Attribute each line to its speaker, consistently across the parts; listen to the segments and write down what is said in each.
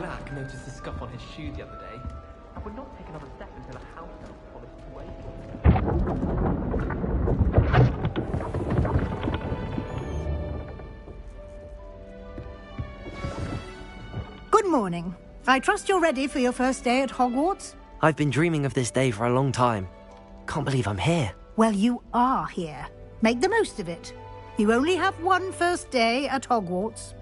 Speaker 1: Jack noticed the scuff on his shoe the other day. I would not take another step until a house elf polished away.
Speaker 2: Good morning. I trust you're ready for your first day at Hogwarts?
Speaker 3: I've been dreaming of this day for a long time. Can't believe I'm here.
Speaker 2: Well, you are here. Make the most of it. You only have one first day at Hogwarts.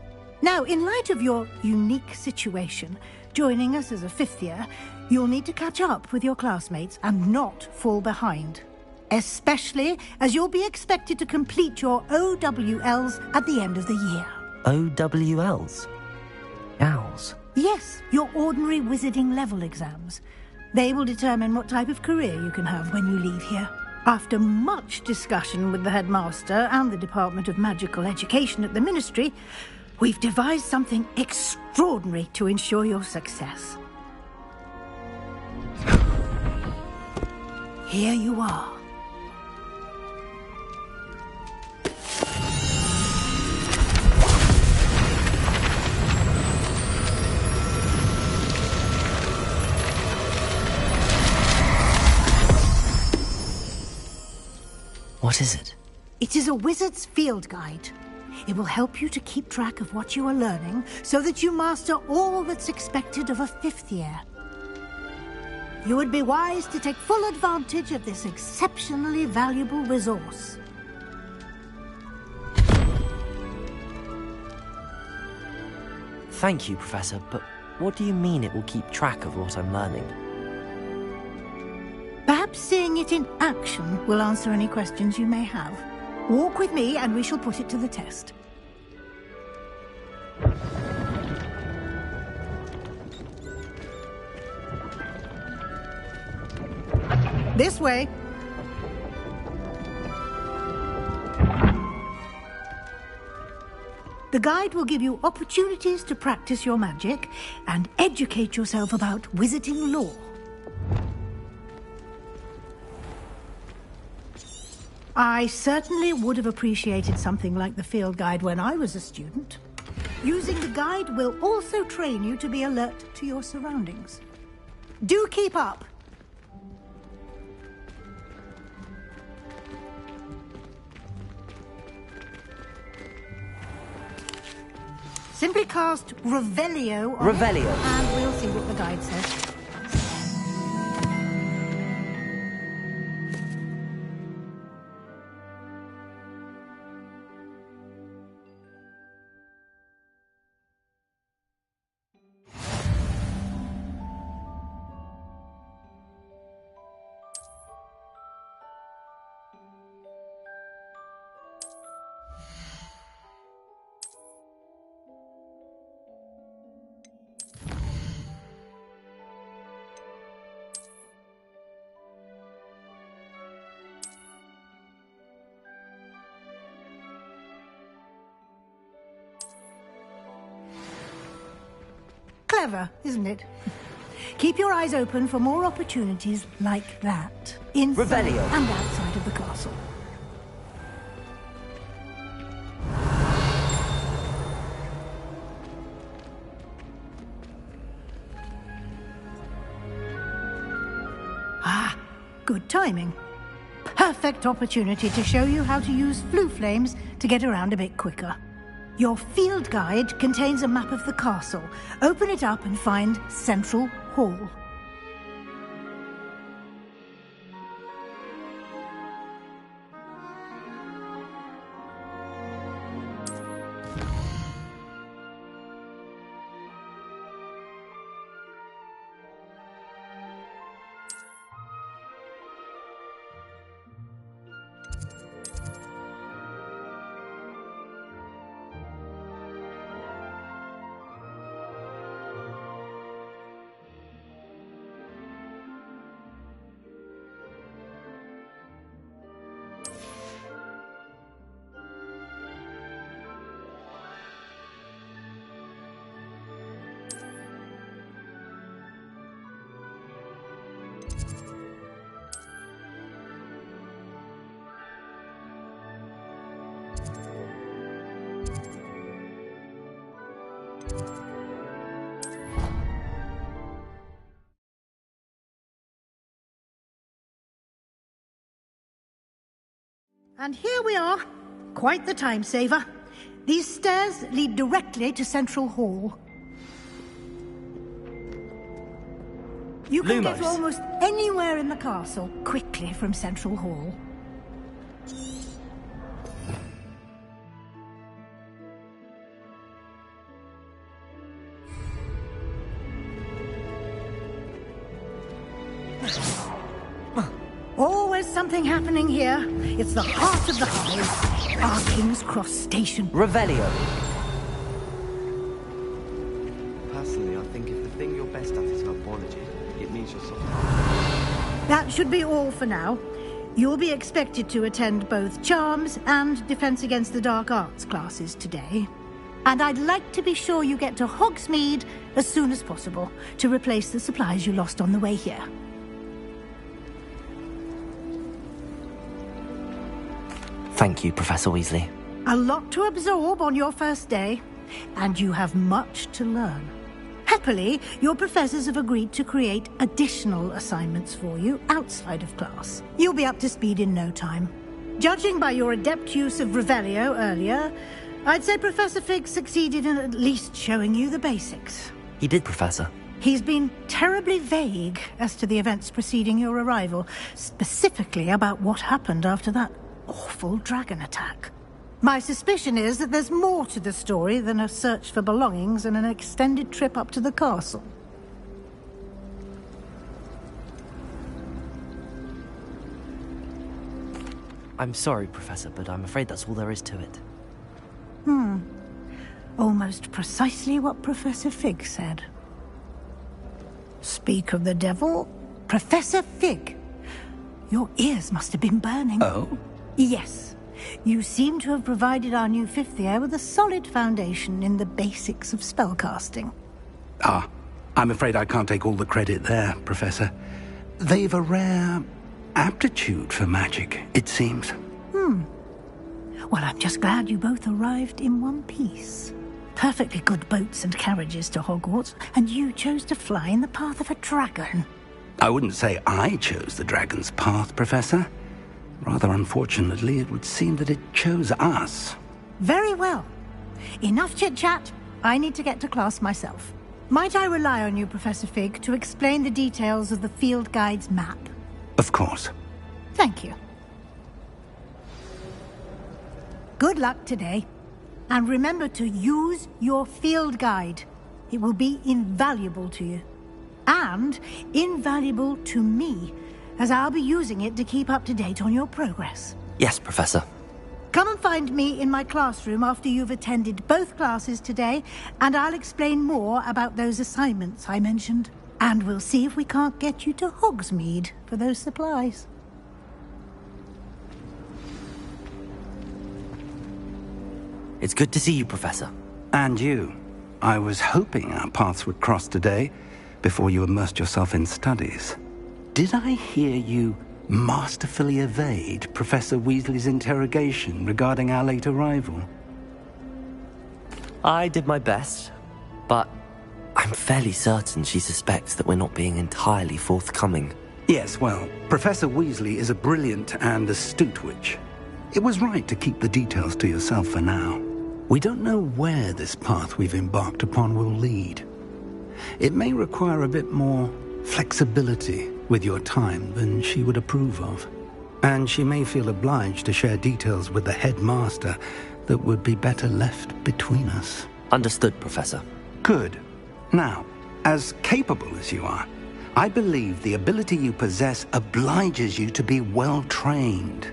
Speaker 2: Now, in light of your unique situation, joining us as a fifth year, you'll need to catch up with your classmates and not fall behind. Especially as you'll be expected to complete your OWLs at the end of the year.
Speaker 3: OWLs? Owls?
Speaker 2: Yes, your ordinary wizarding level exams. They will determine what type of career you can have when you leave here. After much discussion with the headmaster and the Department of Magical Education at the Ministry, we've devised something extraordinary to ensure your success. Here you are.
Speaker 3: What is it?
Speaker 2: It is a wizard's field guide. It will help you to keep track of what you are learning so that you master all that's expected of a fifth year. You would be wise to take full advantage of this exceptionally valuable resource.
Speaker 3: Thank you, Professor, but what do you mean it will keep track of what I'm learning?
Speaker 2: Perhaps seeing it in action will answer any questions you may have. Walk with me and we shall put it to the test. This way. The guide will give you opportunities to practice your magic and educate yourself about wizarding lore. I certainly would have appreciated something like the field guide when I was a student. Using the guide will also train you to be alert to your surroundings. Do keep up! Simply cast Revelio on
Speaker 3: Revelio.
Speaker 2: it, and we'll see what the guide says. Clever, isn't it? Keep your eyes open for more opportunities like that, inside
Speaker 3: Revelio.
Speaker 2: and outside of the castle. Ah, good timing. Perfect opportunity to show you how to use flue flames to get around a bit quicker. Your field guide contains a map of the castle. Open it up and find Central Hall. And here we are. Quite the time saver. These stairs lead directly to Central Hall. You can get to almost anywhere in the castle quickly from Central Hall. Always something happening here. It's the heart of the hive. Our King's Cross Station.
Speaker 3: Revelio.
Speaker 4: Personally, I think if the thing you're best at is herbology, it means you're soft.
Speaker 2: That should be all for now. You'll be expected to attend both Charms and Defense Against the Dark Arts classes today. And I'd like to be sure you get to Hogsmeade as soon as possible to replace the supplies you lost on the way here.
Speaker 3: Thank you, Professor Weasley.
Speaker 2: A lot to absorb on your first day, and you have much to learn. Happily, your professors have agreed to create additional assignments for you outside of class. You'll be up to speed in no time. Judging by your adept use of Revelio earlier, I'd say Professor Fig succeeded in at least showing you the basics.
Speaker 3: He did, Professor.
Speaker 2: He's been terribly vague as to the events preceding your arrival, specifically about what happened after that awful dragon attack. My suspicion is that there's more to the story than a search for belongings and an extended trip up to the castle.
Speaker 3: I'm sorry, Professor, but I'm afraid that's all there is to it.
Speaker 2: Almost precisely what Professor Fig said. Speak of the devil, Professor Fig. Your ears must have been burning.
Speaker 5: Oh?
Speaker 2: Yes. You seem to have provided our new fifth year with a solid foundation in the basics of spellcasting.
Speaker 5: Ah, I'm afraid I can't take all the credit there, Professor. They've a rare aptitude for magic, it seems.
Speaker 2: Well, I'm just glad you both arrived in one piece. Perfectly good boats and carriages to Hogwarts, and you chose to fly in the path of a dragon.
Speaker 5: I wouldn't say I chose the dragon's path, Professor. Rather unfortunately, it would seem that it chose us.
Speaker 2: Very well. Enough chit-chat. I need to get to class myself. Might I rely on you, Professor Fig, to explain the details of the field guide's map?
Speaker 5: Of course.
Speaker 2: Thank you. Good luck today. And remember to use your field guide. It will be invaluable to you. And invaluable to me, as I'll be using it to keep up to date on your progress.
Speaker 3: Yes, Professor.
Speaker 2: Come and find me in my classroom after you've attended both classes today, and I'll explain more about those assignments I mentioned. And we'll see if we can't get you to Hogsmeade for those supplies.
Speaker 3: It's good to see you, Professor.
Speaker 5: And you. I was hoping our paths would cross today, before you immersed yourself in studies. Did I hear you masterfully evade Professor Weasley's interrogation regarding our late arrival?
Speaker 3: I did my best, but I'm fairly certain she suspects that we're not being entirely forthcoming.
Speaker 5: Yes, well, Professor Weasley is a brilliant and astute witch. It was right to keep the details to yourself for now. We don't know where this path we've embarked upon will lead. It may require a bit more flexibility with your time than she would approve of. And she may feel obliged to share details with the headmaster that would be better left between us.
Speaker 3: Understood, Professor.
Speaker 5: Good. Now, as capable as you are, I believe the ability you possess obliges you to be well trained.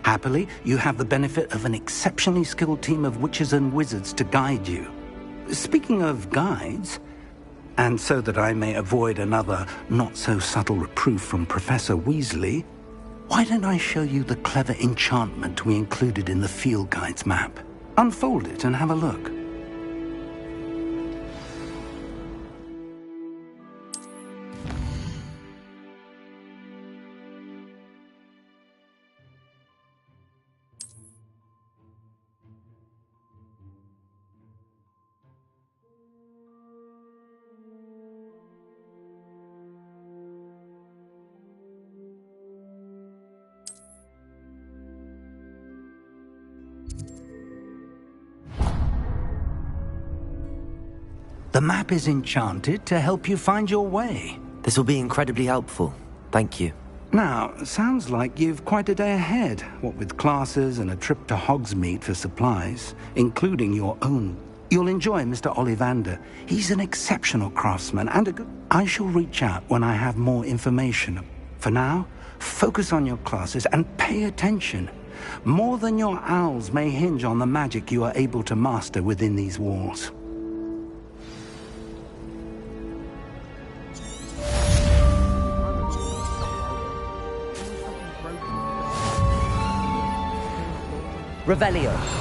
Speaker 5: Happily, you have the benefit of an exceptionally skilled team of witches and wizards to guide you. Speaking of guides, and so that I may avoid another not-so-subtle reproof from Professor Weasley, why don't I show you the clever enchantment we included in the field guide's map? Unfold it and have a look. The map is enchanted to help you find your way.
Speaker 3: This will be incredibly helpful. Thank you.
Speaker 5: Now, sounds like you've quite a day ahead, what with classes and a trip to Hogsmeade for supplies, including your own. You'll enjoy Mr. Ollivander. He's an exceptional craftsman and a good... I shall reach out when I have more information. For now, focus on your classes and pay attention. More than your owls may hinge on the magic you are able to master within these walls.
Speaker 3: Revelio.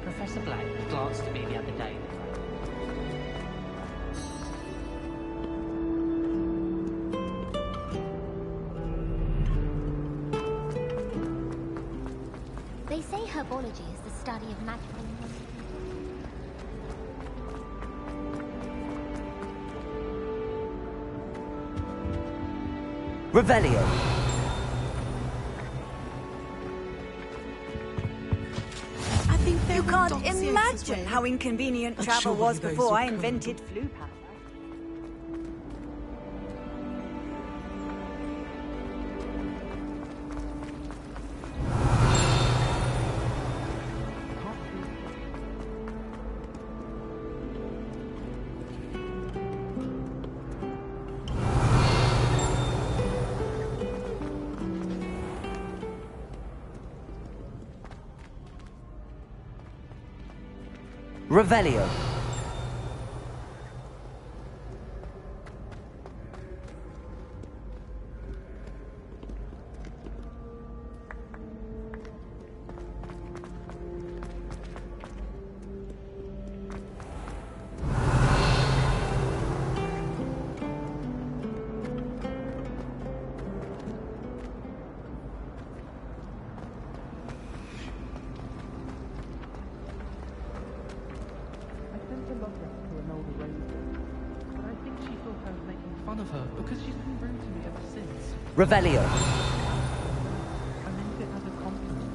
Speaker 1: Professor Black glanced at me the other day.
Speaker 6: They say herbology is the study of magical...
Speaker 3: Revelio.
Speaker 7: You can't imagine how inconvenient travel was before I invented flu powder.
Speaker 3: Revelio.
Speaker 1: Of her because she's been rude to me ever since.
Speaker 3: Revelio.
Speaker 1: I meant it as a compliment.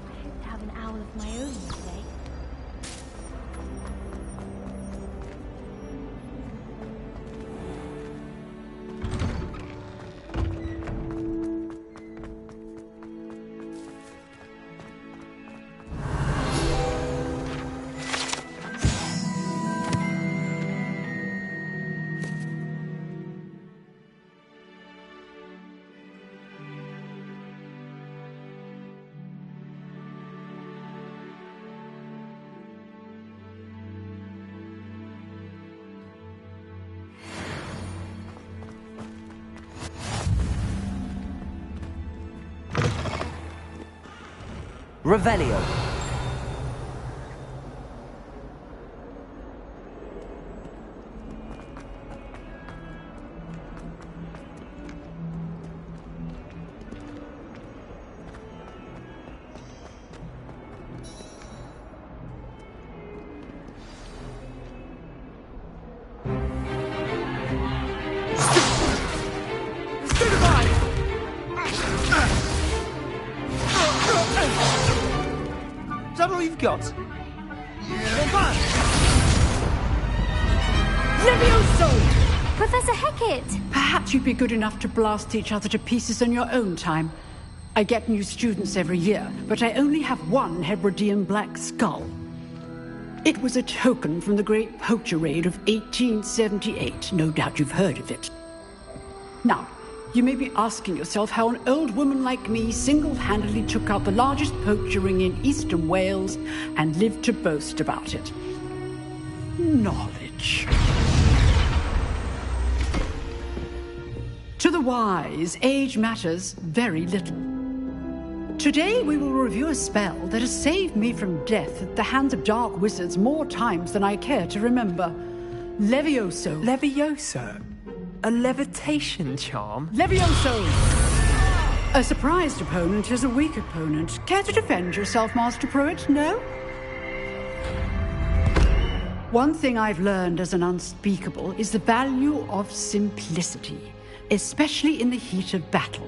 Speaker 6: I hope to have an owl of my own today.
Speaker 3: Revelio.
Speaker 1: Is that all you've got?
Speaker 8: Levioso!
Speaker 6: Professor Hecat!
Speaker 8: Perhaps you'd be good enough to blast each other to pieces on your own time. I get new students every year, but I only have one Hebridean black skull. It was a token from the Great Poacher Raid of 1878. No doubt you've heard of it. Now, you may be asking yourself how an old woman like me single-handedly took out the largest poacher ring in eastern Wales and lived to boast about it. Knowledge. To the wise, age matters very little. Today we will review a spell that has saved me from death at the hands of dark wizards more times than I care to remember. Levioso.
Speaker 1: Levioso? A levitation charm?
Speaker 8: Levioso! A surprised opponent is a weak opponent. Care to defend yourself, Master Pruitt? No? One thing I've learned as an unspeakable is the value of simplicity, especially in the heat of battle.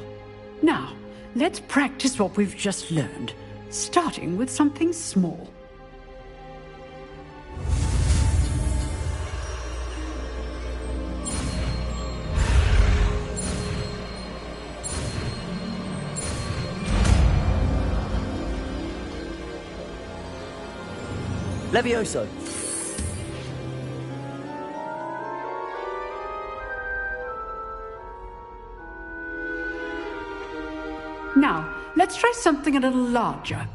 Speaker 8: Now, let's practice what we've just learned, starting with something small.
Speaker 3: Levioso.
Speaker 8: Now, let's try something a little larger.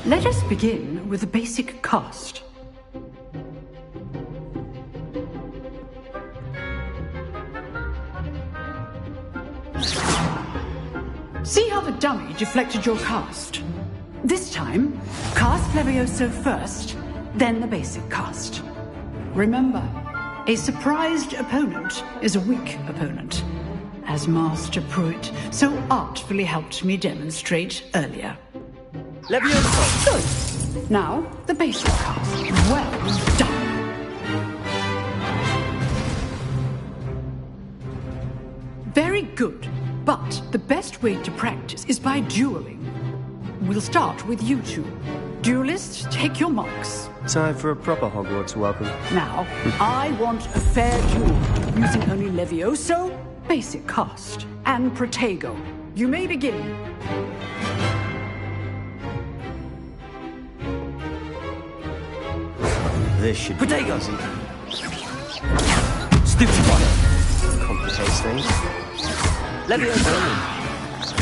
Speaker 8: Let us begin with a basic cast. See how the dummy deflected your cast? This time, cast Levioso first, then the basic cast. Remember, a surprised opponent is a weak opponent, as Master Pruitt so artfully helped me demonstrate earlier.
Speaker 3: Levioso!
Speaker 8: Good. Now, the basic cast. Well done. Very good. But the best way to practice is by dueling. We'll start with you two. Duelists, take your marks.
Speaker 4: Time for a proper Hogwarts welcome.
Speaker 8: Now, I want a fair duel, using only Levioso, basic cast, and Protego. You may begin.
Speaker 4: This should be
Speaker 3: Protego.
Speaker 4: easy.
Speaker 3: Stupefy.
Speaker 4: Complicates things.
Speaker 3: Levioso.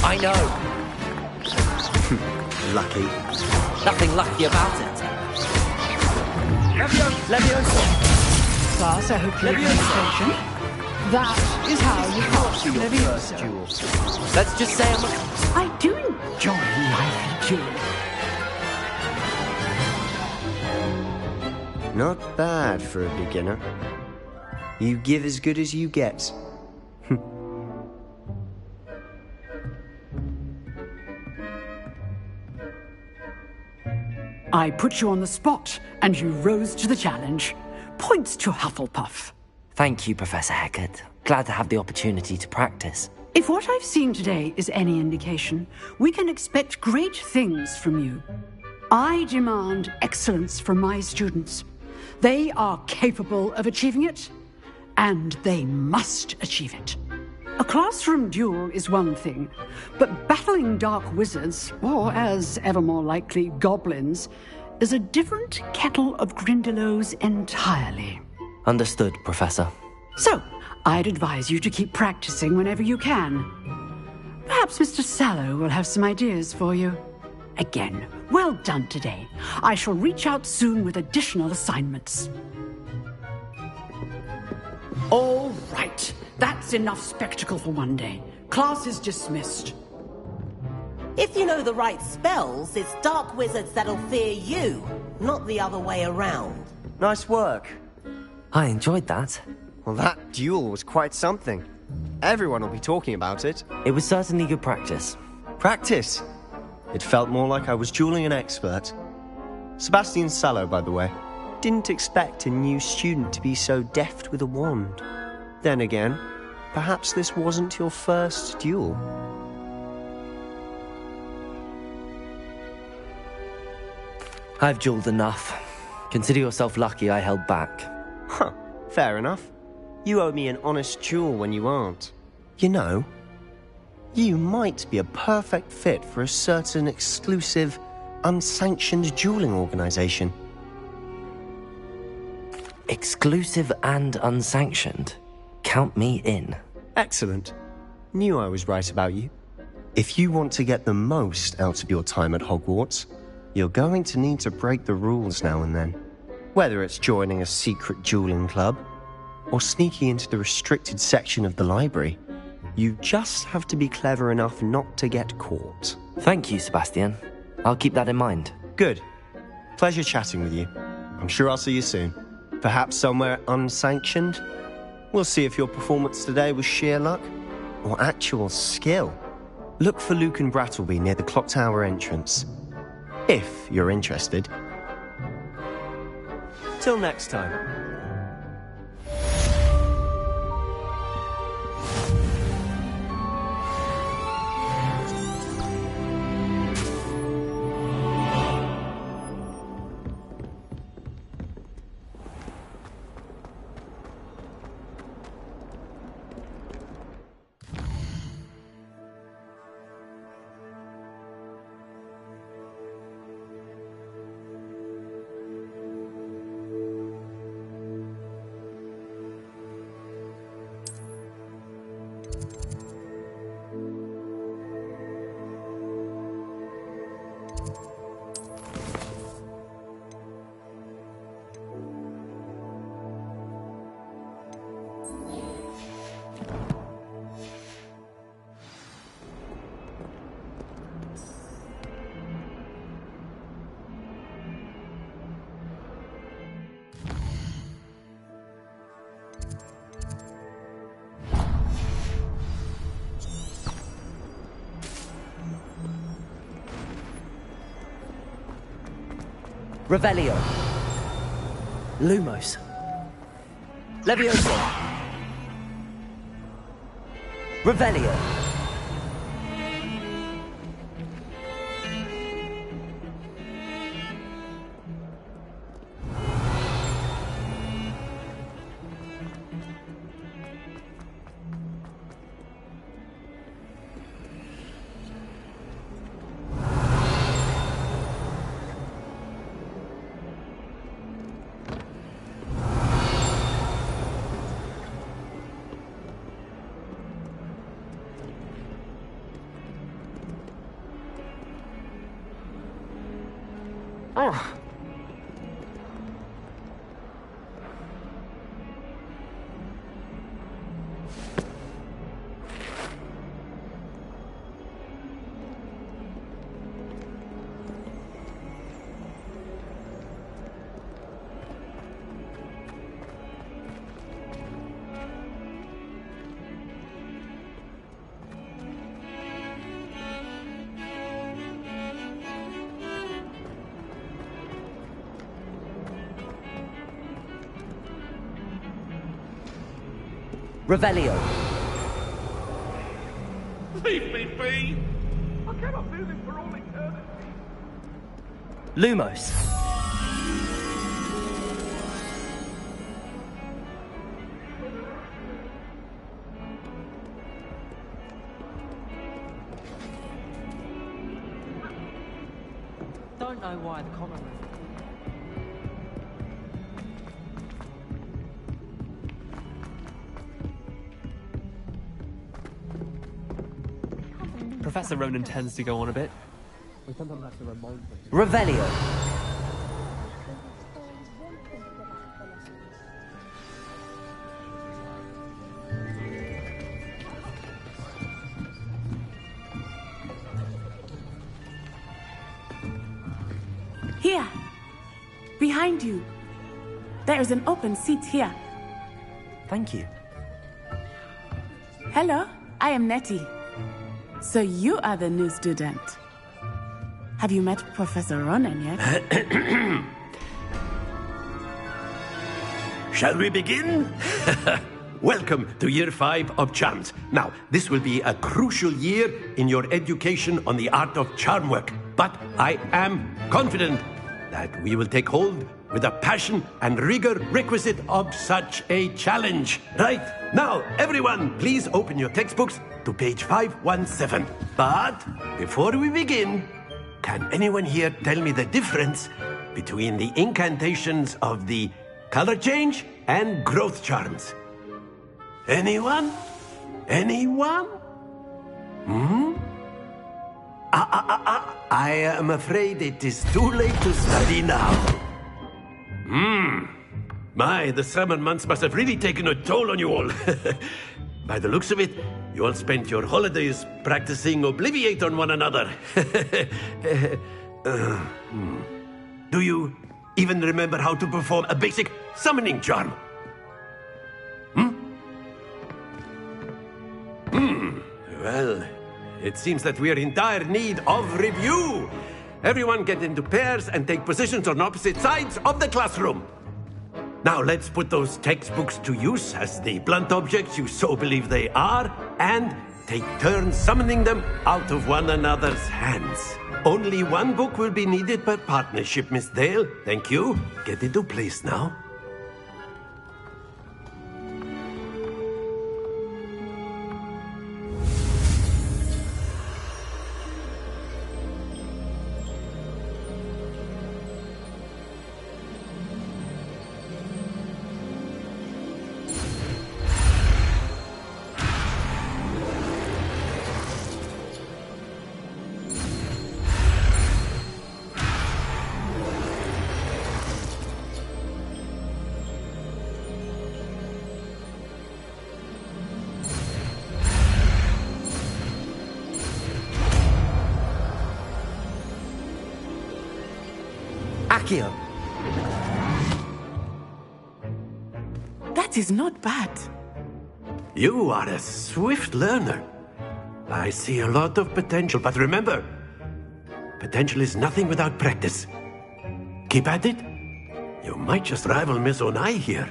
Speaker 3: I know.
Speaker 4: Lucky.
Speaker 3: Nothing lucky about it. Levioso.
Speaker 8: Class, I hope you're
Speaker 3: Levioso.
Speaker 8: patient. That is how you cast
Speaker 4: Your first
Speaker 8: Levioso.
Speaker 4: duel.
Speaker 3: Let's just say
Speaker 8: I do enjoy lively dueling.
Speaker 4: Not bad for a beginner. You give as good as you get.
Speaker 8: I put you on the spot, and you rose to the challenge. Points to Hufflepuff.
Speaker 3: Thank you, Professor Hecat. Glad to have the opportunity to practice.
Speaker 8: If what I've seen today is any indication, we can expect great things from you. I demand excellence from my students. They are capable of achieving it, and they must achieve it. A classroom duel is one thing, but battling dark wizards, or as ever more likely, goblins, is a different kettle of Grindylows entirely.
Speaker 3: Understood, Professor.
Speaker 8: So, I'd advise you to keep practicing whenever you can. Perhaps Mr. Sallow will have some ideas for you. Again, well done today. I shall reach out soon with additional assignments. All right. That's enough spectacle for one day. Class is dismissed.
Speaker 9: If you know the right spells, it's dark wizards that'll fear you, not the other way around.
Speaker 10: Nice work.
Speaker 3: I enjoyed that.
Speaker 10: Well, that duel was quite something. Everyone will be talking about it.
Speaker 3: It was certainly good practice.
Speaker 10: Practice? It felt more like I was dueling an expert. Sebastian Sallow, by the way. Didn't expect a new student to be so deft with a wand. Then again, perhaps this wasn't your first duel.
Speaker 3: I've dueled enough. Consider yourself lucky I held back.
Speaker 10: Huh, fair enough. You owe me an honest duel when you aren't. You know, you might be a perfect fit for a certain exclusive, unsanctioned dueling organization.
Speaker 3: Exclusive and unsanctioned? Count me in.
Speaker 10: Excellent. Knew I was right about you. If you want to get the most out of your time at Hogwarts, you're going to need to break the rules now and then. Whether it's joining a secret dueling club, or sneaking into the restricted section of the library, you just have to be clever enough not to get caught.
Speaker 3: Thank you, Sebastian. I'll keep that in mind.
Speaker 10: Good. Pleasure chatting with you. I'm sure I'll see you soon. Perhaps somewhere unsanctioned? We'll see if your performance today was sheer luck, or actual skill. Look for Luke and Brattleby near the clock tower entrance. If you're interested. Till next time.
Speaker 3: Revelio. Lumos. Levioso. Revelio. Oh. Revelio.
Speaker 11: Leave me be! I cannot do this for all eternity.
Speaker 3: Lumos.
Speaker 1: Don't know why the common room. Professor Ronan tends to go on a bit. We sometimes have to remind him.
Speaker 3: Revelio.
Speaker 12: Here. Behind you. There is an open seat here.
Speaker 3: Thank you.
Speaker 12: Hello, I am Nettie. So you are the new student. Have you met Professor Ronan yet?
Speaker 13: Shall we begin? Welcome to Year 5 of Charms. Now, this will be a crucial year in your education on the art of charm work. But I am confident that we will take hold with the passion and rigor requisite of such a challenge. Right, now, everyone, please open your textbooks to page 517. But before we begin, can anyone here tell me the difference between the incantations of the color change and growth charms? Anyone? Anyone? I am afraid it is too late to study now. My, the summer months must have really taken a toll on you all. By the looks of it, you all spent your holidays practicing Obliviate on one another. Do you even remember how to perform a basic summoning charm? Well, it seems that we are in dire need of review. Everyone get into pairs and take positions on opposite sides of the classroom. Now let's put those textbooks to use as the blunt objects you so believe they are, and take turns summoning them out of one another's hands. Only one book will be needed per partnership, Miss Dale. Thank you. Get into place now.
Speaker 3: Accio.
Speaker 12: That is not bad.
Speaker 13: You are a swift learner. I see a lot of potential, but remember, potential is nothing without practice. Keep at it. You might just rival Miss Onai here.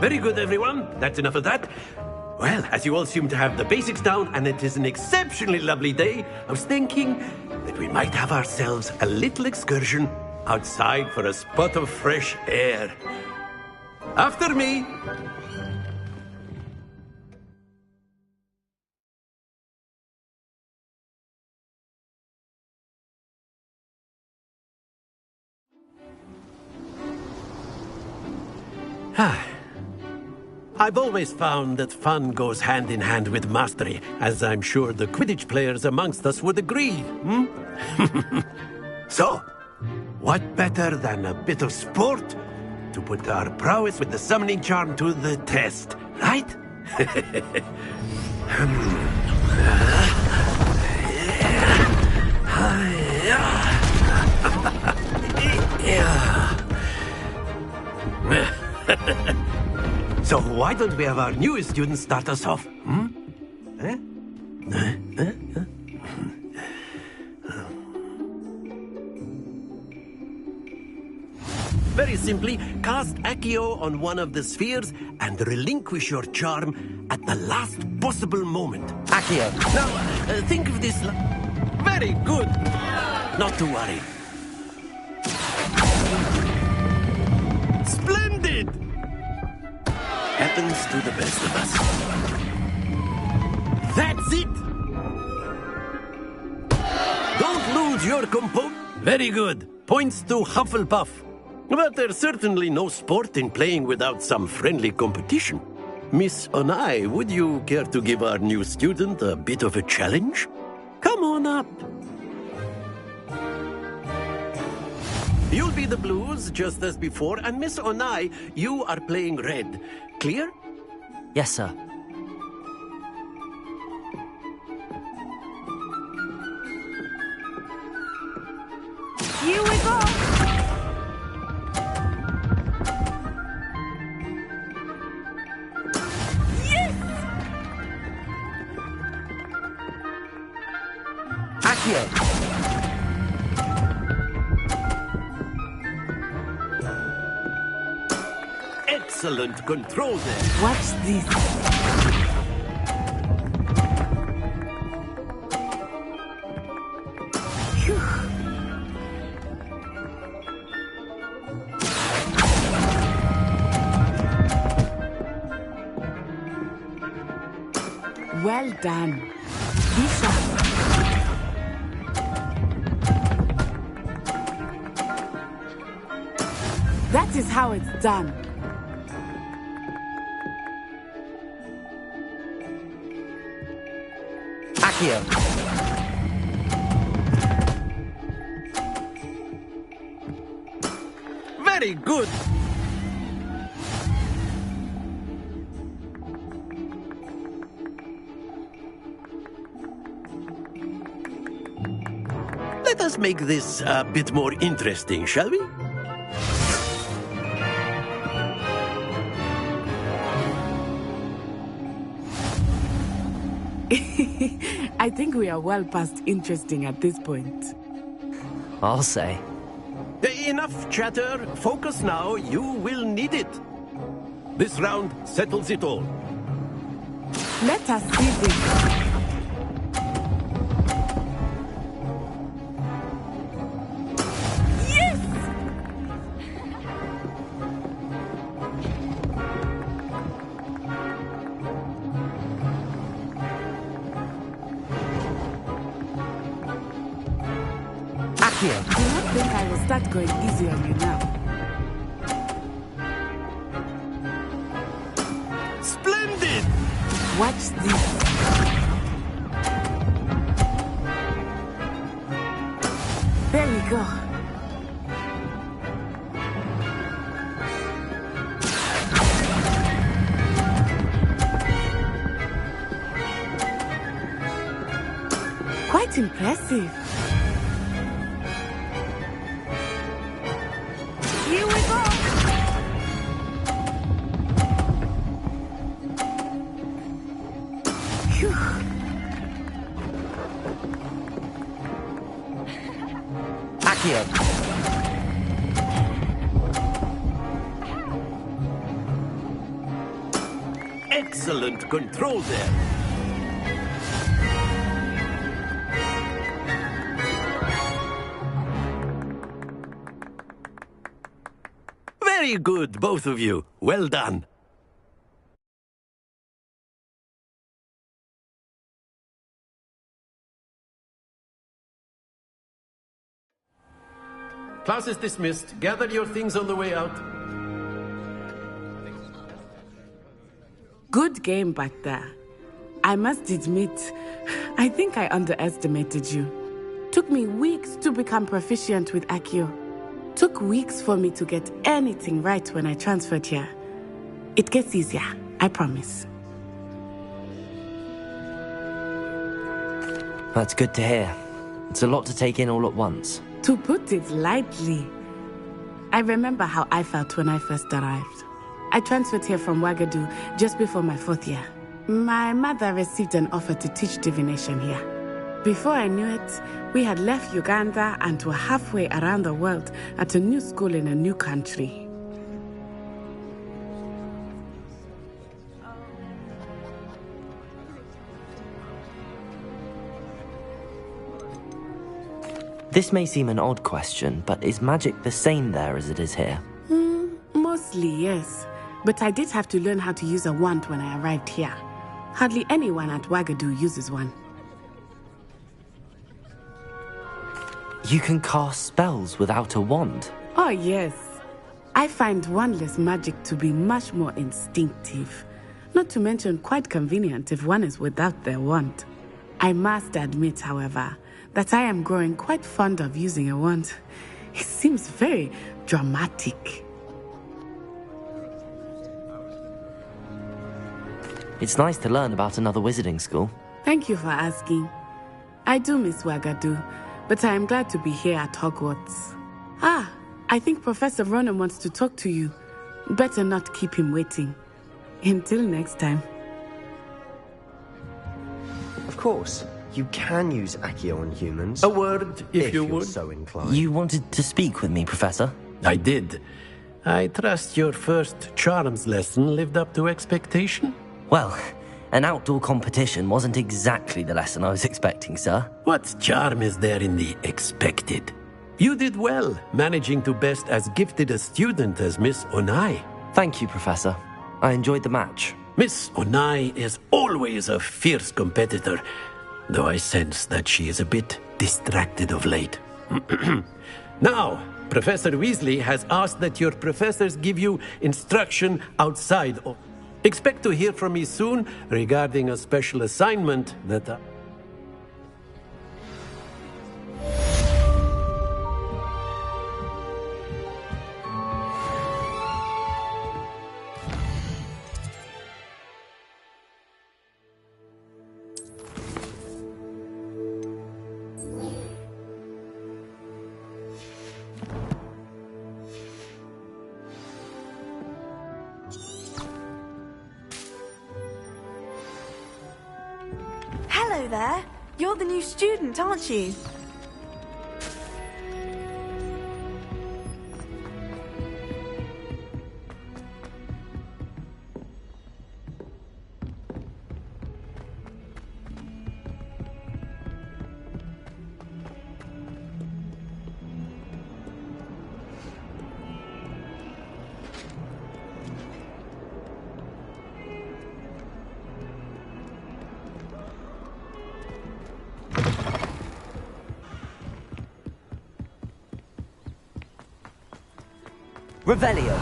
Speaker 13: Very good, everyone. That's enough of that. Well, as you all seem to have the basics down, and it is an exceptionally lovely day, I was thinking that we might have ourselves a little excursion outside for a spot of fresh air. After me. I've always found that fun goes hand in hand with mastery, as I'm sure the Quidditch players amongst us would agree. So, what better than a bit of sport to put our prowess with the summoning charm to the test, right? So why don't we have our newest student start us off? Very simply, cast Accio on one of the spheres and relinquish your charm at the last possible moment.
Speaker 3: Accio.
Speaker 13: Now, think of this... Very good. Not to worry. Splendid! Happens to the best of us. That's it! Don't lose your composure. Very good. Points to Hufflepuff. But there's certainly no sport in playing without some friendly competition. Miss Onai, would you care to give our new student a bit of a challenge? Come on up. You'll be the blues, just as before, and Miss Onai, you are playing red. Clear?
Speaker 3: Yes, sir.
Speaker 7: Here we go! Yes!
Speaker 3: Accio!
Speaker 13: Excellent control there.
Speaker 12: Watch this. Phew. Well done. Be sharp. That is how it's done.
Speaker 3: Accio!
Speaker 13: Very good. Let us make this a bit more interesting, shall we?
Speaker 12: I think we are well past interesting at this point.
Speaker 3: I'll say.
Speaker 13: Enough chatter. Focus now. You will need it. This round settles it all.
Speaker 12: Let us see this.
Speaker 3: Accio!
Speaker 12: Do not think I will start going easy on you now.
Speaker 13: Splendid!
Speaker 12: Watch this. There we go. Quite impressive.
Speaker 7: Here we go!
Speaker 12: Phew.
Speaker 3: Accio!
Speaker 13: Excellent control there. Very good, both of you. Well done. Class is dismissed. Gather your things on the way out.
Speaker 12: Good game back there. I must admit, I think I underestimated you. Took me weeks to become proficient with Accio. Took weeks for me to get anything right when I transferred here. It gets easier, I promise.
Speaker 3: That's good to hear. It's a lot to take in all at once.
Speaker 12: To put it lightly, I remember how I felt when I first arrived. I transferred here from Ouagadougou just before my 4th year. My mother received an offer to teach divination here. Before I knew it, we had left Uganda and were halfway around the world at a new school in a new country.
Speaker 3: This may seem an odd question, but is magic the same there as it is here?
Speaker 12: Mostly, yes. But I did have to learn how to use a wand when I arrived here. Hardly anyone at Ouagadougou uses one.
Speaker 3: You can cast spells without a wand?
Speaker 12: Oh, yes. I find wandless magic to be much more instinctive. Not to mention quite convenient if one is without their wand. I must admit, however, that I am growing quite fond of using a wand. It seems very dramatic.
Speaker 3: It's nice to learn about another wizarding school.
Speaker 12: Thank you for asking. I do miss Wagadu, but I am glad to be here at Hogwarts. Ah, I think Professor Ronan wants to talk to you. Better not keep him waiting. Until next time.
Speaker 10: Of course, you can use Accio on humans.
Speaker 13: A word, if you
Speaker 10: you're
Speaker 13: would.
Speaker 10: so inclined.
Speaker 3: You wanted to speak with me, Professor?
Speaker 13: I did. I trust your first charms lesson lived up to expectation?
Speaker 3: Well, an outdoor competition wasn't exactly the lesson I was expecting, sir.
Speaker 13: What charm is there in the expected? You did well, managing to best as gifted a student as Miss Onai.
Speaker 3: Thank you, Professor. I enjoyed the match.
Speaker 13: Miss Onai is always a fierce competitor, though I sense that she is a bit distracted of late. Now, Professor Weasley has asked that your professors give you instruction outside of... Expect to hear from me soon regarding a special assignment that...
Speaker 7: Hello there. You're the new student, aren't you?
Speaker 3: Revelio.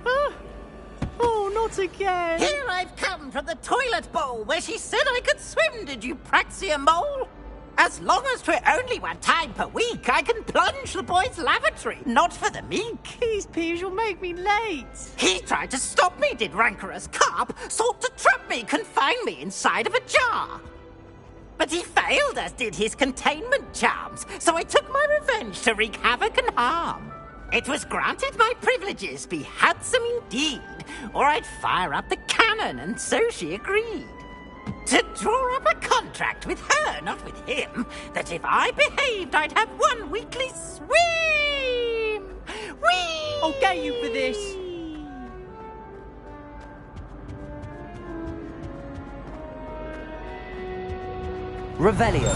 Speaker 2: Oh, not again.
Speaker 9: Here I've come from the toilet bowl where she said I could swim, did you praxia mole? As long as 'twere only one time per week, I can plunge the boy's lavatory, not for the meek.
Speaker 2: Please, Peeves, you'll make me late.
Speaker 9: He tried to stop me, did rancorous carp, sought to trap me, confine me inside of a jar. But he failed, as did his containment charms, so I took my revenge to wreak havoc and harm. It was granted my privileges be handsome indeed, or I'd fire up the cannon, and so she agreed. To draw up a contract with her, not with him, that if I behaved, I'd have one weekly swim! Whee!
Speaker 2: I'll get you for this.
Speaker 3: Revelio.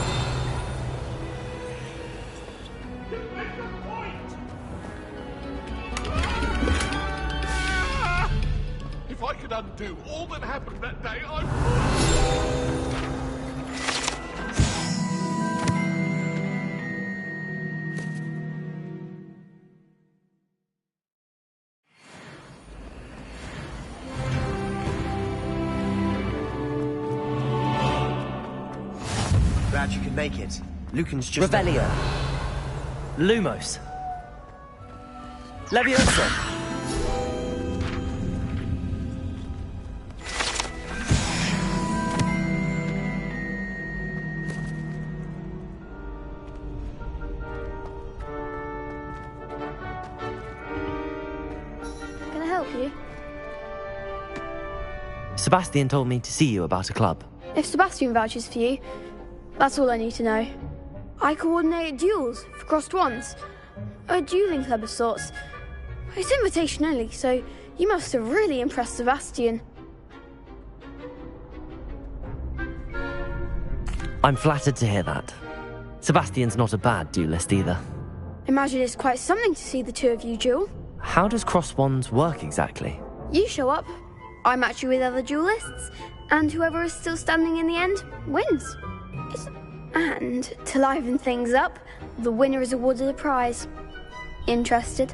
Speaker 11: If I could undo all that happened that day, I would.
Speaker 4: Glad you could make it. Lucan's just...
Speaker 3: Revelio. Lumos. Leviosa.
Speaker 6: Can I help you?
Speaker 3: Sebastian told me to see you about a club.
Speaker 6: If Sebastian vouches for you, that's all I need to know. I coordinate duels for crossed wands. A dueling club of sorts. It's invitation only, so you must have really impressed Sebastian.
Speaker 3: I'm flattered to hear that. Sebastian's not a bad duelist either.
Speaker 6: Imagine it's quite something to see the two of you duel.
Speaker 3: How does cross wands work exactly?
Speaker 6: You show up, I match you with other duelists, and whoever is still standing in the end wins. And to liven things up, the winner is awarded a prize. Interested?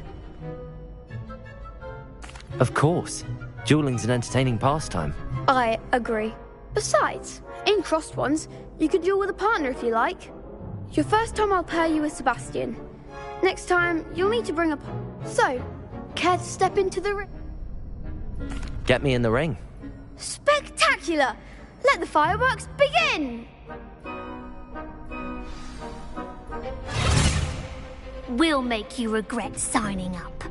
Speaker 3: Of course. Dueling's an entertaining pastime.
Speaker 6: I agree. Besides, in crossed ones, you could duel with a partner if you like. Your first time I'll pair you with Sebastian. Next time, you'll need to bring a... So, care to step into the ring?
Speaker 3: Get me in the ring.
Speaker 6: Spectacular! Let the fireworks begin!
Speaker 14: We'll make you regret signing up.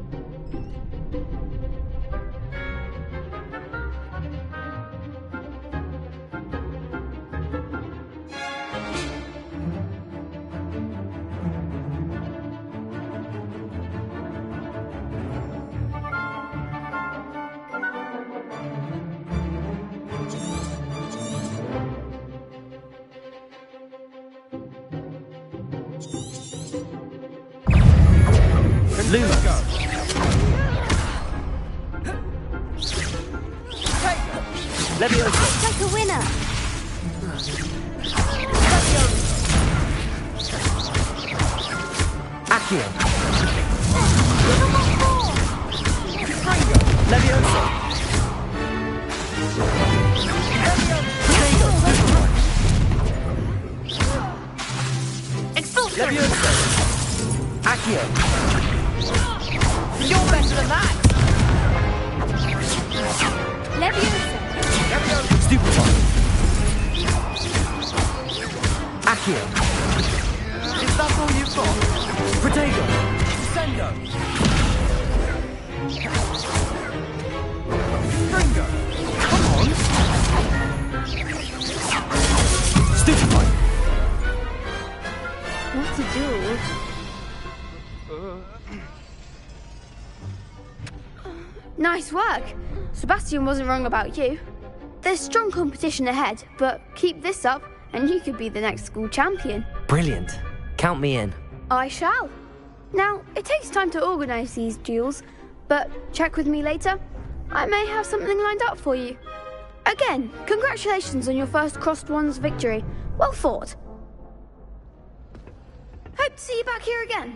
Speaker 14: Take a winner.
Speaker 3: Accio. Leviosa.
Speaker 14: Expulsion.
Speaker 3: Leviosa. Accio. You're better than that.
Speaker 14: Leviosa.
Speaker 3: Stupefy. Accio. Is that all you've got? Protego. Descendo. Ringo. Come on. Stupefy.
Speaker 6: What to do? Nice work. Sebastian wasn't wrong about you. There's strong competition ahead, but keep this up and you could be the next school champion.
Speaker 3: Brilliant. Count me in.
Speaker 6: I shall. Now, it takes time to organise these duels, but check with me later. I may have something lined up for you. Again, congratulations on your first Crossed Ones victory. Well fought. Hope to see you back here again.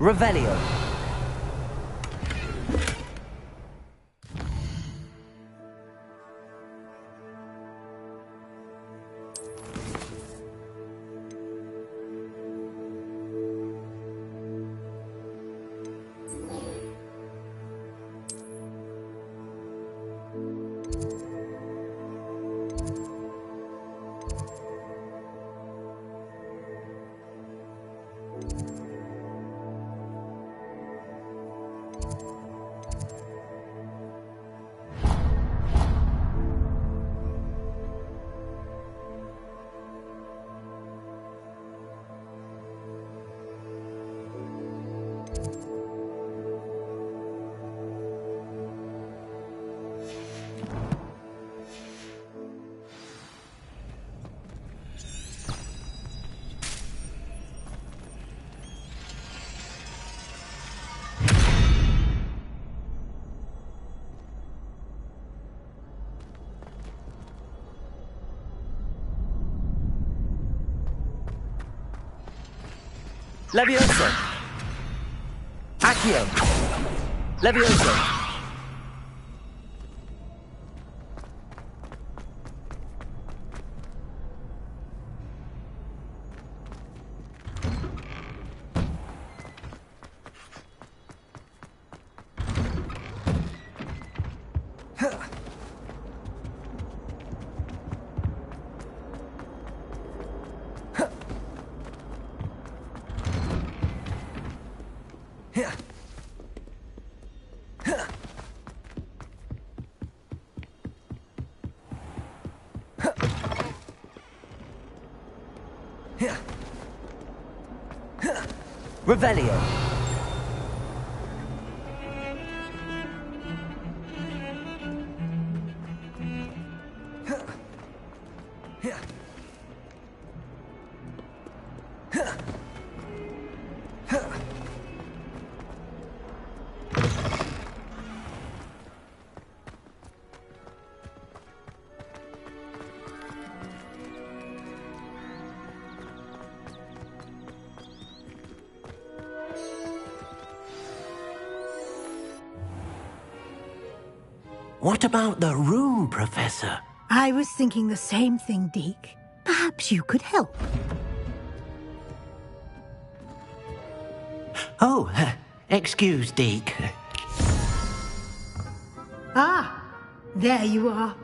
Speaker 3: Revelio. Levioso. Accio. Levioso. Revelio.
Speaker 13: What about the room, Professor?
Speaker 2: I was thinking the same thing, Deke. Perhaps you could help.
Speaker 13: Oh, excuse, Deke.
Speaker 2: Ah, there you are.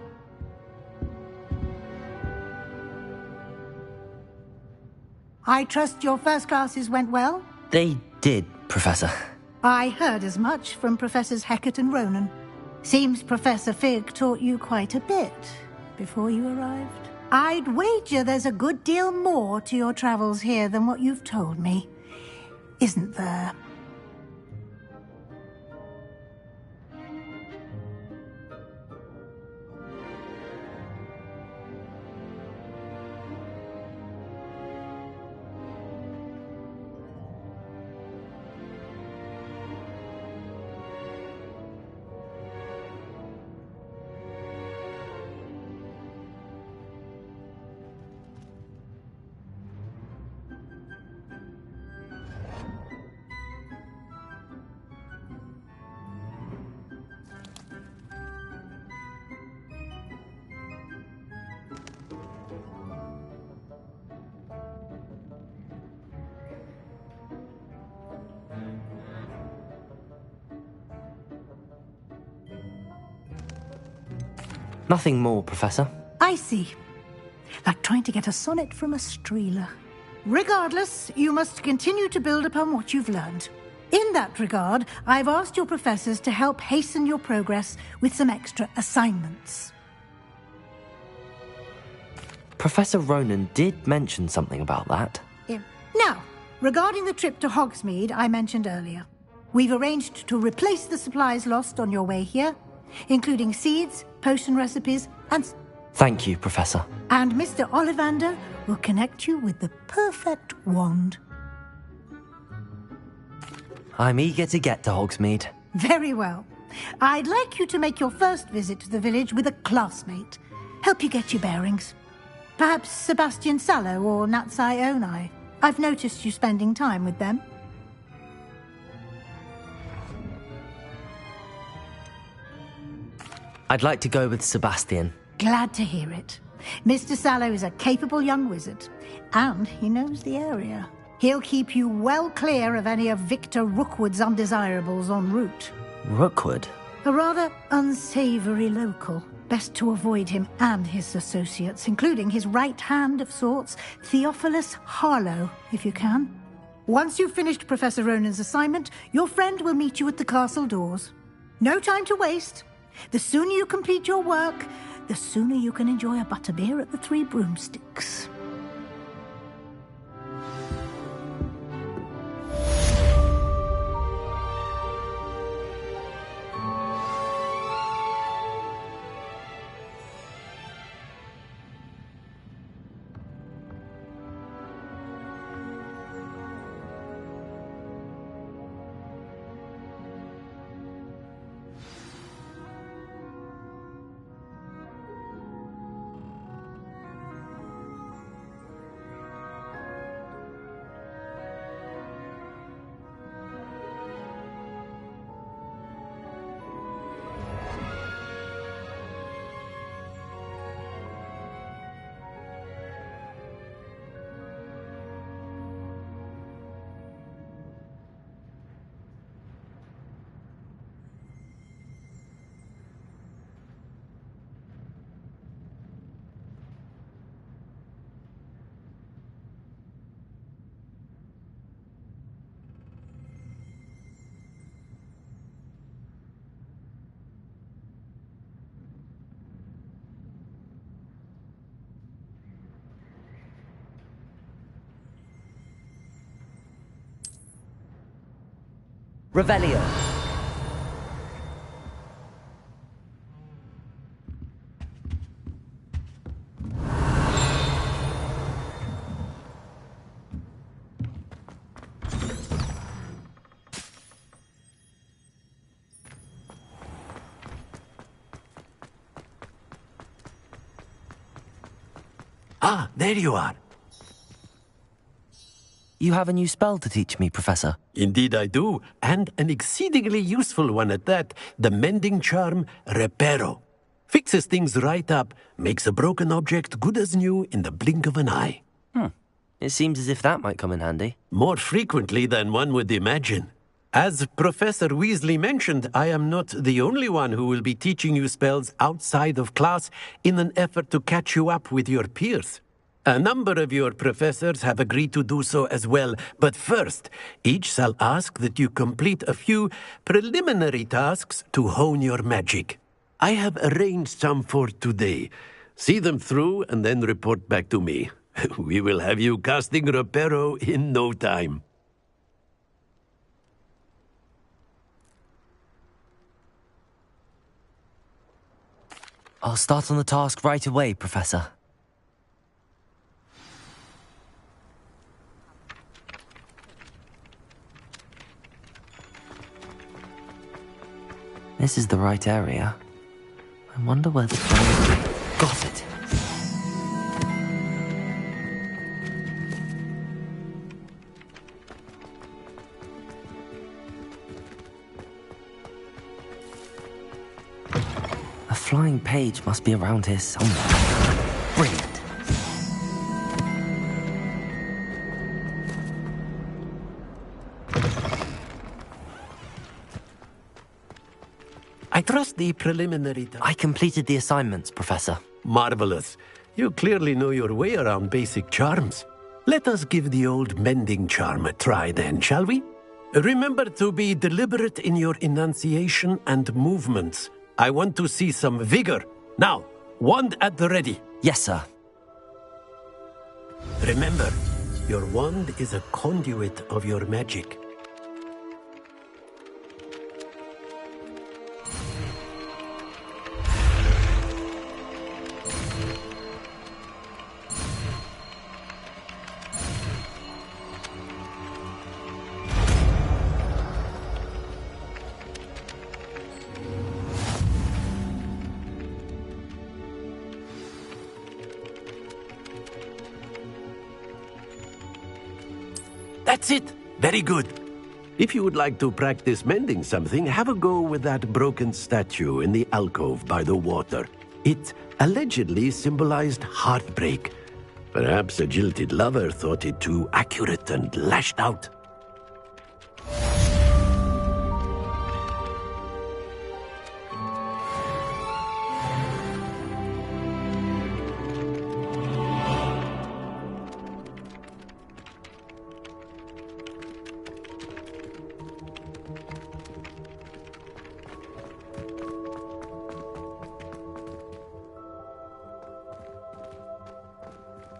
Speaker 2: I trust your first classes went well?
Speaker 3: They did, Professor.
Speaker 2: I heard as much from Professors Hecat and Ronan. Seems Professor Fig taught you quite a bit before you arrived. I'd wager there's a good deal more to your travels here than what you've told me. Isn't there?
Speaker 3: Nothing more, Professor.
Speaker 2: I see. Like trying to get a sonnet from a streeler. Regardless, you must continue to build upon what you've learned. In that regard, I've asked your professors to help hasten your progress with some extra assignments.
Speaker 3: Professor Ronan did mention something about that.
Speaker 2: Now, regarding the trip to Hogsmeade I mentioned earlier, we've arranged to replace the supplies lost on your way here, including seeds, potion recipes, and...
Speaker 3: Thank you, Professor.
Speaker 2: And Mr. Ollivander will connect you with the perfect wand.
Speaker 3: I'm eager to get to Hogsmeade.
Speaker 2: Very well. I'd like you to make your first visit to the village with a classmate. Help you get your bearings. Perhaps Sebastian Sallow or Natsai Onai. I've noticed you spending time with them.
Speaker 3: I'd like to go with Sebastian.
Speaker 2: Glad to hear it. Mr. Sallow is a capable young wizard, and he knows the area. He'll keep you well clear of any of Victor Rookwood's undesirables en route.
Speaker 3: Rookwood?
Speaker 2: A rather unsavory local. Best to avoid him and his associates, including his right hand of sorts, Theophilus Harlow, if you can. Once you've finished Professor Ronan's assignment, your friend will meet you at the castle doors. No time to waste. The sooner you complete your work, the sooner you can enjoy a butterbeer at the Three Broomsticks.
Speaker 3: Revelio.
Speaker 13: Ah, there you are.
Speaker 3: You have a new spell to teach me, Professor.
Speaker 13: Indeed I do, and an exceedingly useful one at that. The mending charm, Reparo. Fixes things right up, makes a broken object good as new in the blink of an eye.
Speaker 3: It seems as if that might come in handy.
Speaker 13: More frequently than one would imagine. As Professor Weasley mentioned, I am not the only one who will be teaching you spells outside of class in an effort to catch you up with your peers. A number of your professors have agreed to do so as well, but first, each shall ask that you complete a few preliminary tasks to hone your magic. I have arranged some for today. See them through and then report back to me. We will have you casting Reparo in no time.
Speaker 3: I'll start on the task right away, Professor. This is the right area. I wonder where the... Got it! A flying page must be around here somewhere. Brilliant!
Speaker 13: I trust the preliminary...
Speaker 3: I completed the assignments, Professor.
Speaker 13: Marvelous. You clearly know your way around basic charms. Let us give the old mending charm a try then, shall we? Remember to be deliberate in your enunciation and movements. I want to see some vigor. Now, wand at the ready.
Speaker 3: Yes, sir.
Speaker 13: Remember, your wand is a conduit of your magic. That's it. Very good. If you would like to practice mending something, have a go with that broken statue in the alcove by the water. It allegedly symbolized heartbreak. Perhaps a jilted lover thought it too accurate and lashed out.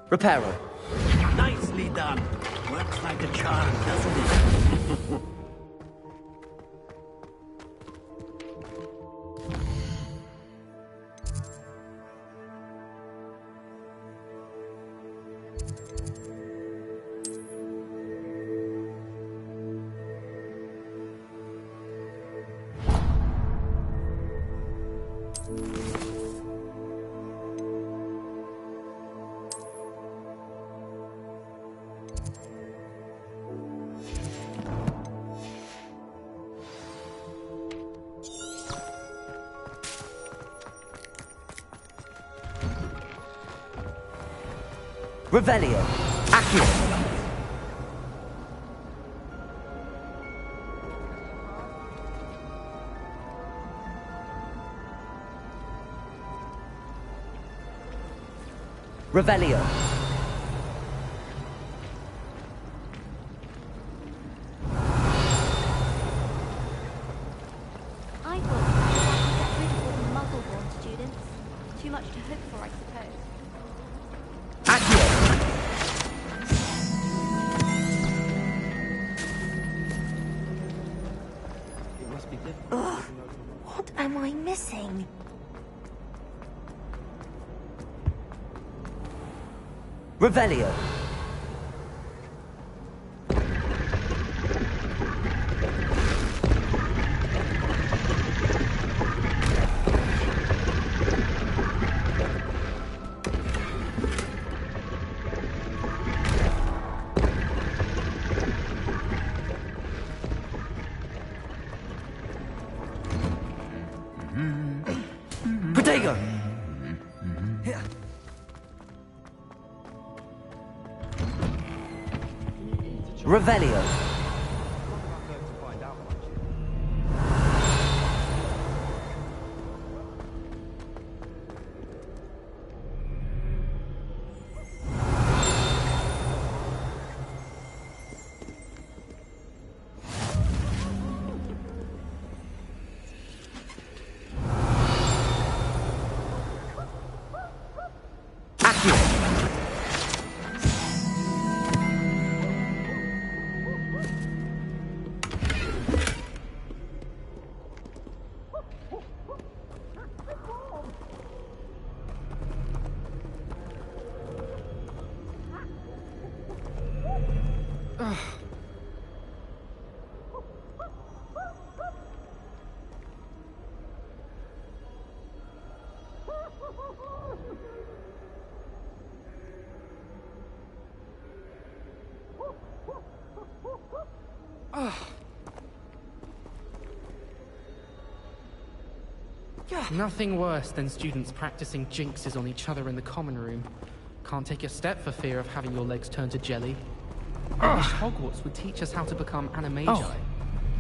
Speaker 3: Reparo.
Speaker 13: Nicely done. Works like a charm, doesn't it?
Speaker 3: Revelio. Accio. Revelio.
Speaker 14: I thought you could get rid of all the Muggle-born students. Too much to hope for, I suppose.
Speaker 15: Ugh, what am I missing?
Speaker 3: Revelio. Protego. Revelio.
Speaker 16: Nothing worse than students practicing jinxes on each other in the common room. Can't take a step for fear of having your legs turn to jelly. I wish Hogwarts would teach us how to become animagi.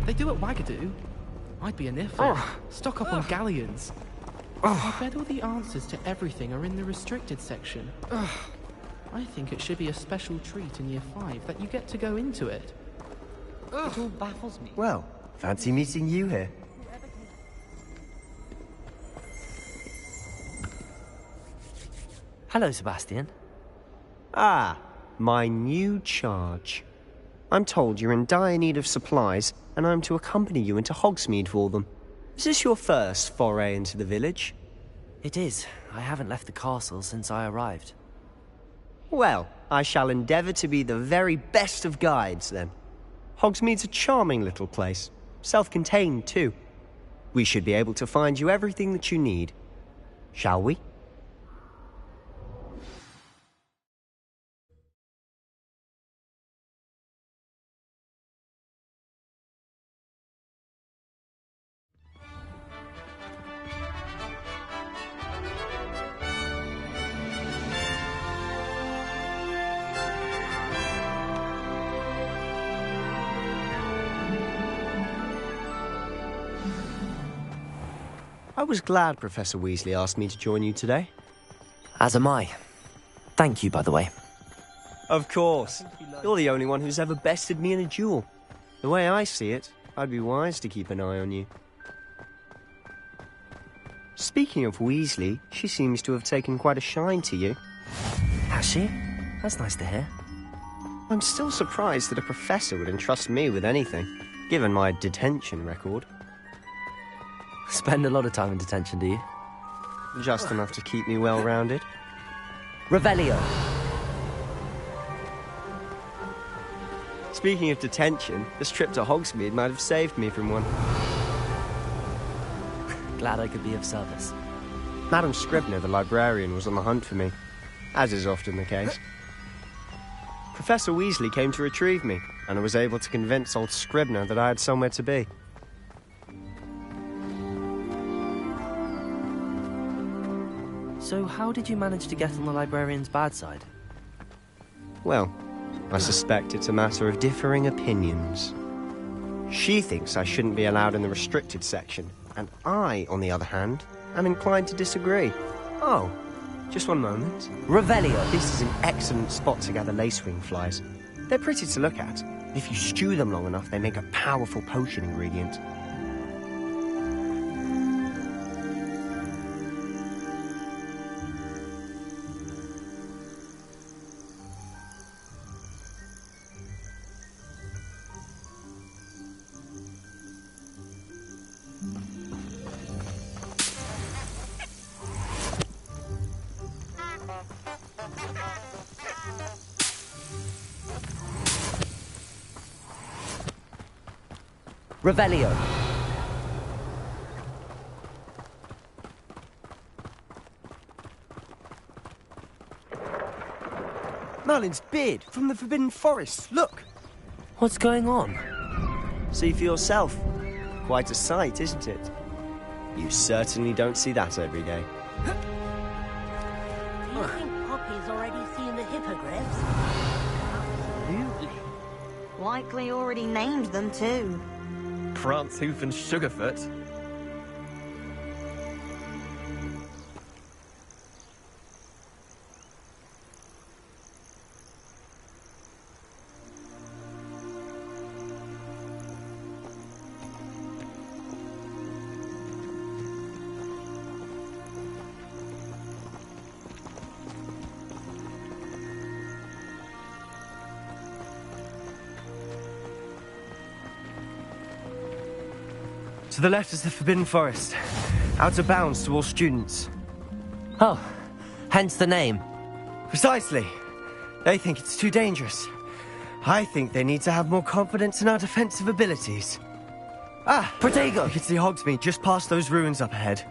Speaker 16: They do at Wagadu. I'd be a niffler. Stock up on galleons. I bet all the answers to everything are in the restricted section. I think it should be a special treat in Year 5 that you get to go into it.
Speaker 10: It all baffles me. Well, fancy meeting you here.
Speaker 3: Hello, Sebastian.
Speaker 10: Ah, my new charge. I'm told you're in dire need of supplies, and I'm to accompany you into Hogsmeade for them. Is this your first foray into the village?
Speaker 3: It is. I haven't left the castle since I arrived.
Speaker 10: Well, I shall endeavour to be the very best of guides, then. Hogsmeade's a charming little place. Self-contained, too. We should be able to find you everything that you need. Shall we? I was glad Professor Weasley asked me to join you today.
Speaker 3: As am I. Thank you, by the way.
Speaker 10: Of course. You're the only one who's ever bested me in a duel. The way I see it, I'd be wise to keep an eye on you. Speaking of Weasley, she seems to have taken quite a shine to you.
Speaker 3: Has she? That's nice to hear.
Speaker 10: I'm still surprised that a professor would entrust me with anything, given my detention record.
Speaker 3: Spend a lot of time in detention, do you?
Speaker 10: Just enough to keep me well-rounded.
Speaker 3: Revelio.
Speaker 10: Speaking of detention, this trip to Hogsmeade might have saved me from one.
Speaker 3: Glad I could be of service.
Speaker 10: Madam Scribner, the librarian, was on the hunt for me, as is often the case. Professor Weasley came to retrieve me, and I was able to convince old Scribner that I had somewhere to be.
Speaker 3: So how did you manage to get on the librarian's bad side?
Speaker 10: Well, I suspect it's a matter of differing opinions. She thinks I shouldn't be allowed in the restricted section, and I, on the other hand, am inclined to disagree. Oh, just one moment.
Speaker 3: Revelio.
Speaker 10: This is an excellent spot to gather lacewing flies. They're pretty to look at. If you stew them long enough, they make a powerful potion ingredient.
Speaker 3: Revelio.
Speaker 10: Merlin's beard from the Forbidden Forest. Look.
Speaker 3: What's going on?
Speaker 10: See for yourself. Quite a sight, isn't it? You certainly don't see that every day.
Speaker 17: Do you think Poppy's already seen the hippogriffs?
Speaker 7: Absolutely. Likely already named them too.
Speaker 1: Prantzhoof and Sugarfoot.
Speaker 10: To the left is the Forbidden Forest. Out of bounds to all students.
Speaker 3: Oh, hence the name.
Speaker 10: Precisely. They think it's too dangerous. I think they need to have more confidence in our defensive abilities. Ah,
Speaker 3: Protego!
Speaker 10: You can see Hogsmeade just past those ruins up ahead.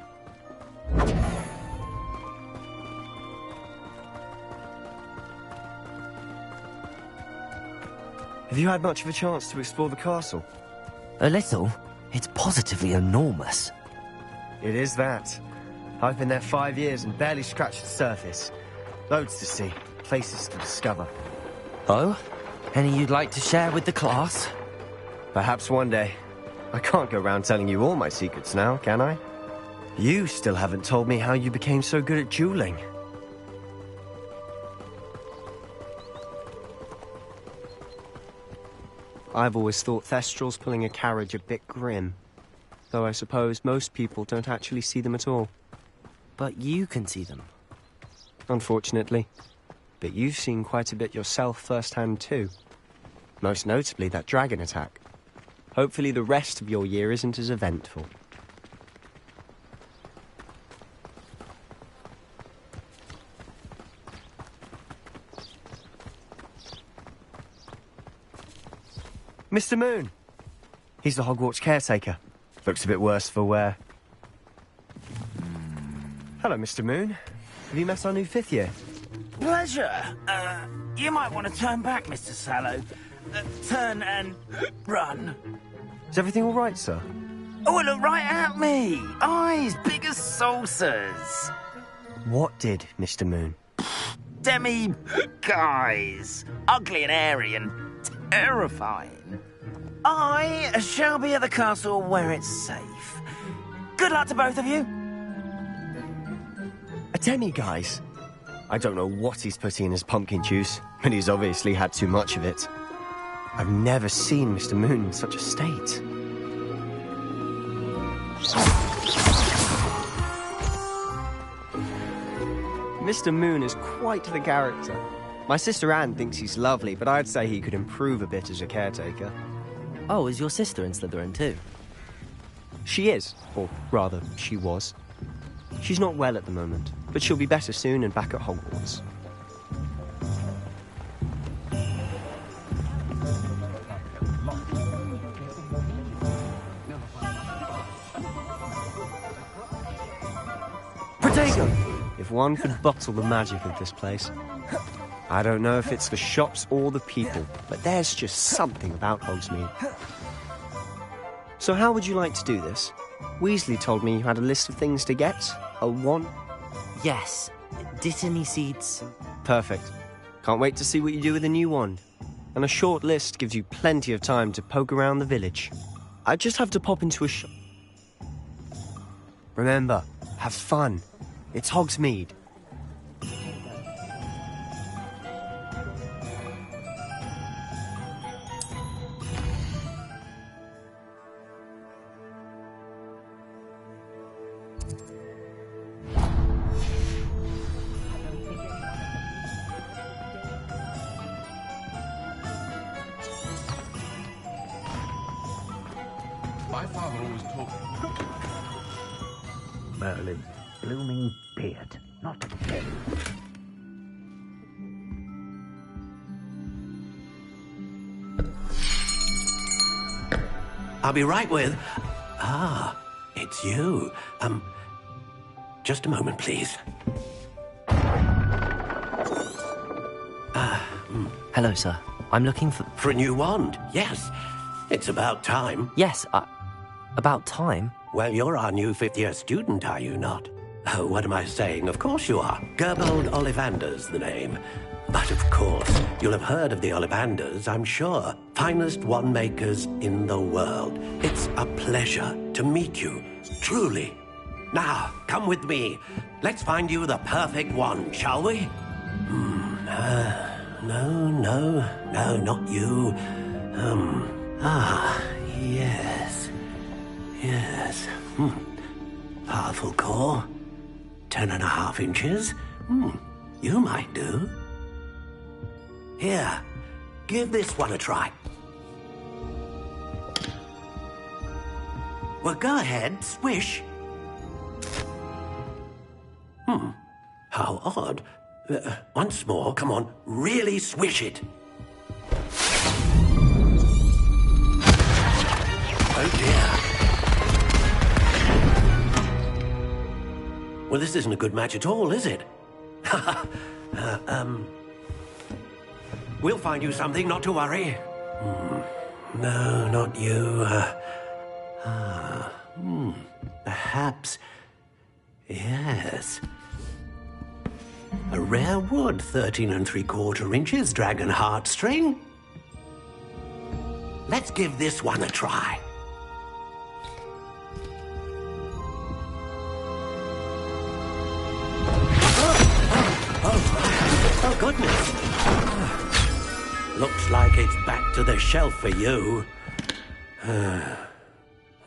Speaker 10: Have you had much of a chance to explore the castle?
Speaker 3: A little. It's positively enormous.
Speaker 10: It is that. I've been there 5 years and barely scratched the surface. Loads to see, places to discover.
Speaker 3: Oh? Any you'd like to share with the class?
Speaker 10: Perhaps one day. I can't go around telling you all my secrets now, can I? You still haven't told me how you became so good at dueling. I've always thought Thestrals pulling a carriage a bit grim. Though I suppose most people don't actually see them at all.
Speaker 3: But you can see them.
Speaker 10: Unfortunately. But you've seen quite a bit yourself firsthand too. Most notably that dragon attack. Hopefully the rest of your year isn't as eventful. Mr. Moon. He's the Hogwarts caretaker. Looks a bit worse for wear. Hello, Mr. Moon. Have you met our new 5th year?
Speaker 18: Pleasure. You might want to turn back, Mr. Sallow. Turn and run.
Speaker 10: Is everything all right, sir?
Speaker 18: Oh, look right at me. Eyes big as saucers.
Speaker 10: What did, Mr. Moon?
Speaker 18: Demi guys. Ugly and airy and terrifying. I shall be at the castle where it's safe. Good luck to both of you.
Speaker 10: A demi-guise? I don't know what he's putting in his pumpkin juice, but he's obviously had too much of it. I've never seen Mr. Moon in such a state. Mr. Moon is quite the character. My sister Anne thinks he's lovely, but I'd say he could improve a bit as a caretaker.
Speaker 3: Oh, is your sister in Slytherin too?
Speaker 10: She is, or rather, she was. She's not well at the moment, but she'll be better soon and back at Hogwarts. Protego! If one could bottle the magic of this place. I don't know if it's the shops or the people, but there's just something about Hogsmeade. So how would you like to do this? Weasley told me you had a list of things to get. A wand?
Speaker 3: Yes. Dittany seeds.
Speaker 10: Perfect. Can't wait to see what you do with the new wand. And a short list gives you plenty of time to poke around the village. I just have to pop into a shop. Remember, have fun. It's Hogsmeade.
Speaker 11: My father always told me.
Speaker 18: Merlin's blooming beard, not him.
Speaker 13: I'll be right with... Ah, it's you. Just a moment, please.
Speaker 3: Hello, sir. I'm looking for...
Speaker 13: For a new wand, yes. It's about time.
Speaker 3: Yes, about time?
Speaker 13: Well, you're our new fifth-year student, are you not? Oh, what am I saying? Of course you are. Gerbold Ollivander's the name. But of course, you'll have heard of the Ollivanders, I'm sure. Finest wand makers in the world. It's a pleasure to meet you, truly. Now, come with me. Let's find you the perfect wand, shall we? No, not you. Yes. Powerful core. 10.5 inches. You might do. Here, give this one a try. Well, go ahead, swish. How odd. Once more, come on, really swish it. Oh dear. Well, this isn't a good match at all, is it? We'll find you something, not to worry. No, not you. Perhaps... Yes. A rare wood, 13 3/4 inches, dragon heartstring. Let's give this one a try. Oh, goodness. Looks like it's back to the shelf for you.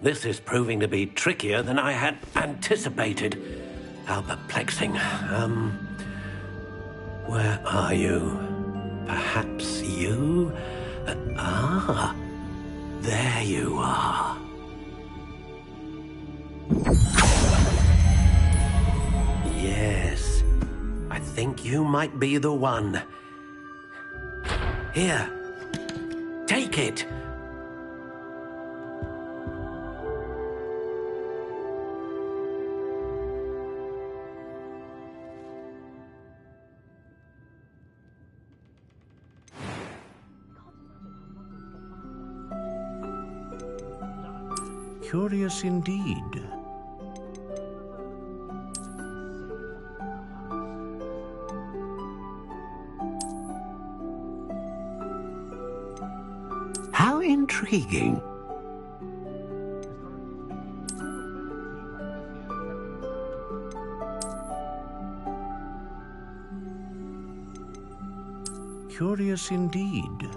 Speaker 13: This is proving to be trickier than I had anticipated. How perplexing. Where are you? Perhaps you? There you are. Yes, I think you might be the one. Here, take it.
Speaker 18: Curious indeed. How intriguing.
Speaker 19: Curious indeed.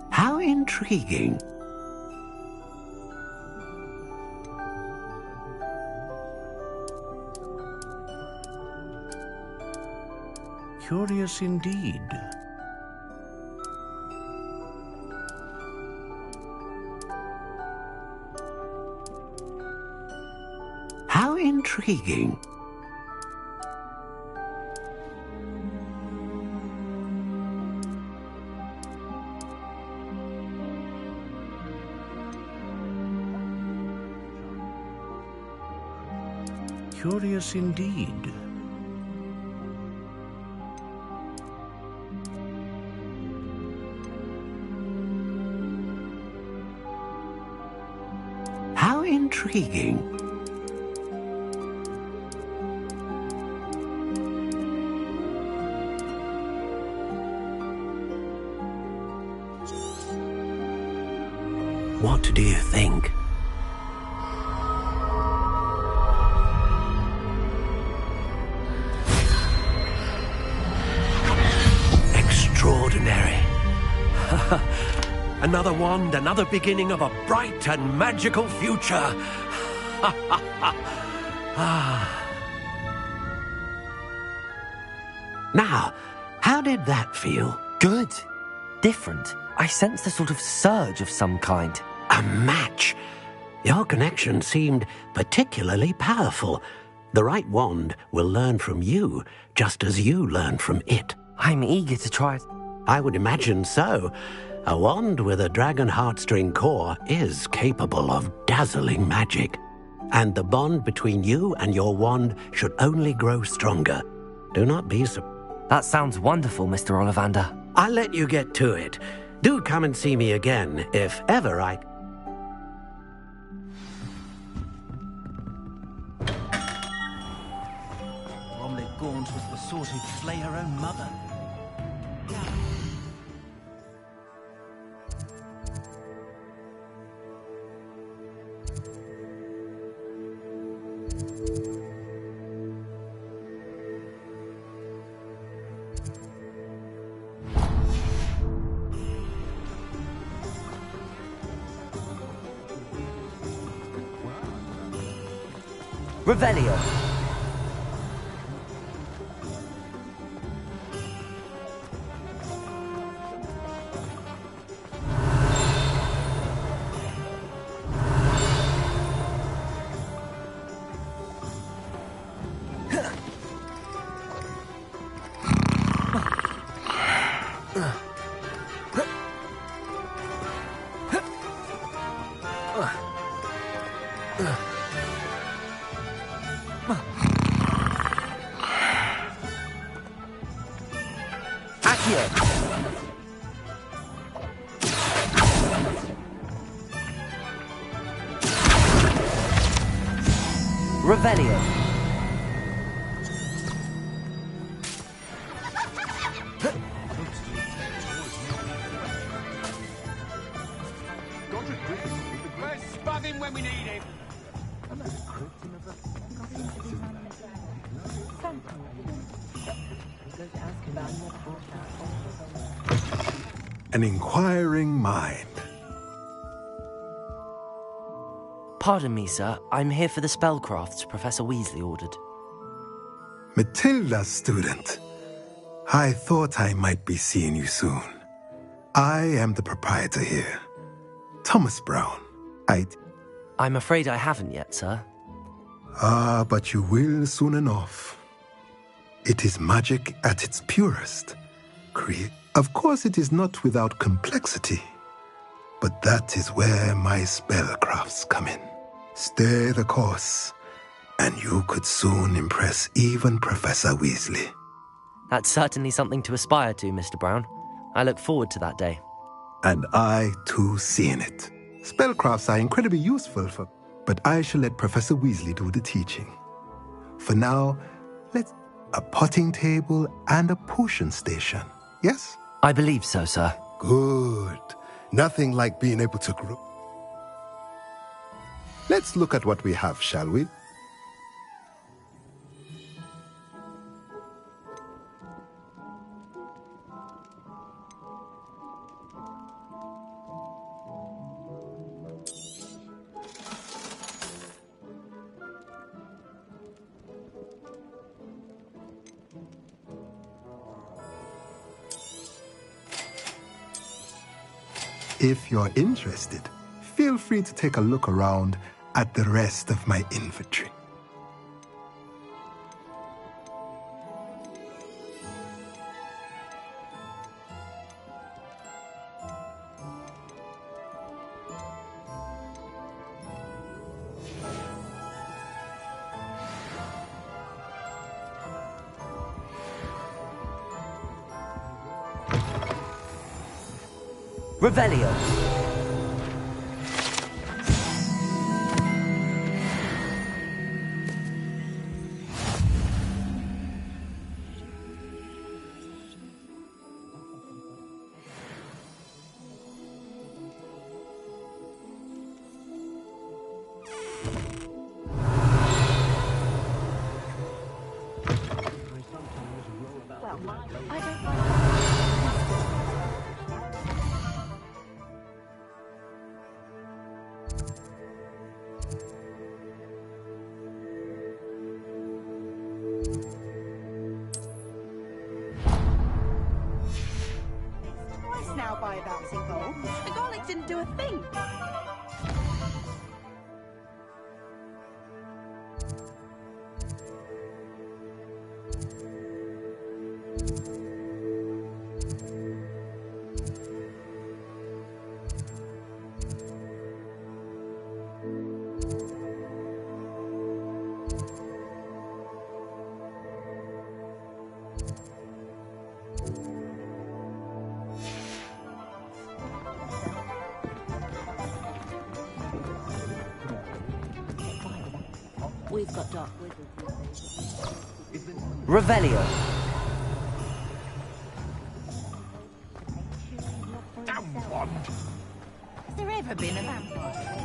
Speaker 13: How intriguing.
Speaker 19: Curious indeed.
Speaker 13: How intriguing.
Speaker 19: Curious indeed.
Speaker 13: How intriguing. What do you think? Extraordinary. Another wand, another beginning of a bright and magical future. Now, how did that feel?
Speaker 3: Good. Different. I sensed a sort of surge of some kind.
Speaker 13: A match. Your connection seemed particularly powerful. The right wand will learn from you, just as you learn from it.
Speaker 3: I'm eager to try it.
Speaker 13: I would imagine so. A wand with a dragon heartstring core is capable of dazzling magic. And the bond between you and your wand should only grow stronger. Do not be surprised.
Speaker 3: That sounds wonderful, Mr. Ollivander.
Speaker 13: I'll let you get to it. Do come and see me again, if ever I...
Speaker 18: Bromley Gaunt was the sort who'd slay her own mother.
Speaker 3: Revelio. Revelio.
Speaker 11: Where's Spuggin when we need him?
Speaker 19: An inquiring mind.
Speaker 3: Pardon me, sir. I'm here for the spellcrafts Professor Weasley ordered.
Speaker 19: Matilda's student. I thought I might be seeing you soon. I am the proprietor here, Thomas Brown.
Speaker 3: I'm afraid I haven't yet, sir.
Speaker 19: Ah, but you will soon enough. It is magic at its purest. Of course, it is not without complexity. But that is where my spellcrafts come in. Stay the course, and you could soon impress even Professor Weasley.
Speaker 3: That's certainly something to aspire to, Mr. Brown. I look forward to that day.
Speaker 19: And I, too, seeing it. Spellcrafts are incredibly useful but I shall let Professor Weasley do the teaching. For now, a potting table, and a potion station. Yes?
Speaker 3: I believe so, sir.
Speaker 19: Good. Nothing like being able to grow. Let's look at what we have, shall we? If you're interested, feel free to take a look around at the rest of my inventory.
Speaker 3: Revelio.
Speaker 7: Now by a bouncing ball. The garlic didn't do a thing.
Speaker 17: We've got dark wizards.
Speaker 3: Revelio.
Speaker 11: Damn wand!
Speaker 7: Has there ever been a vampire?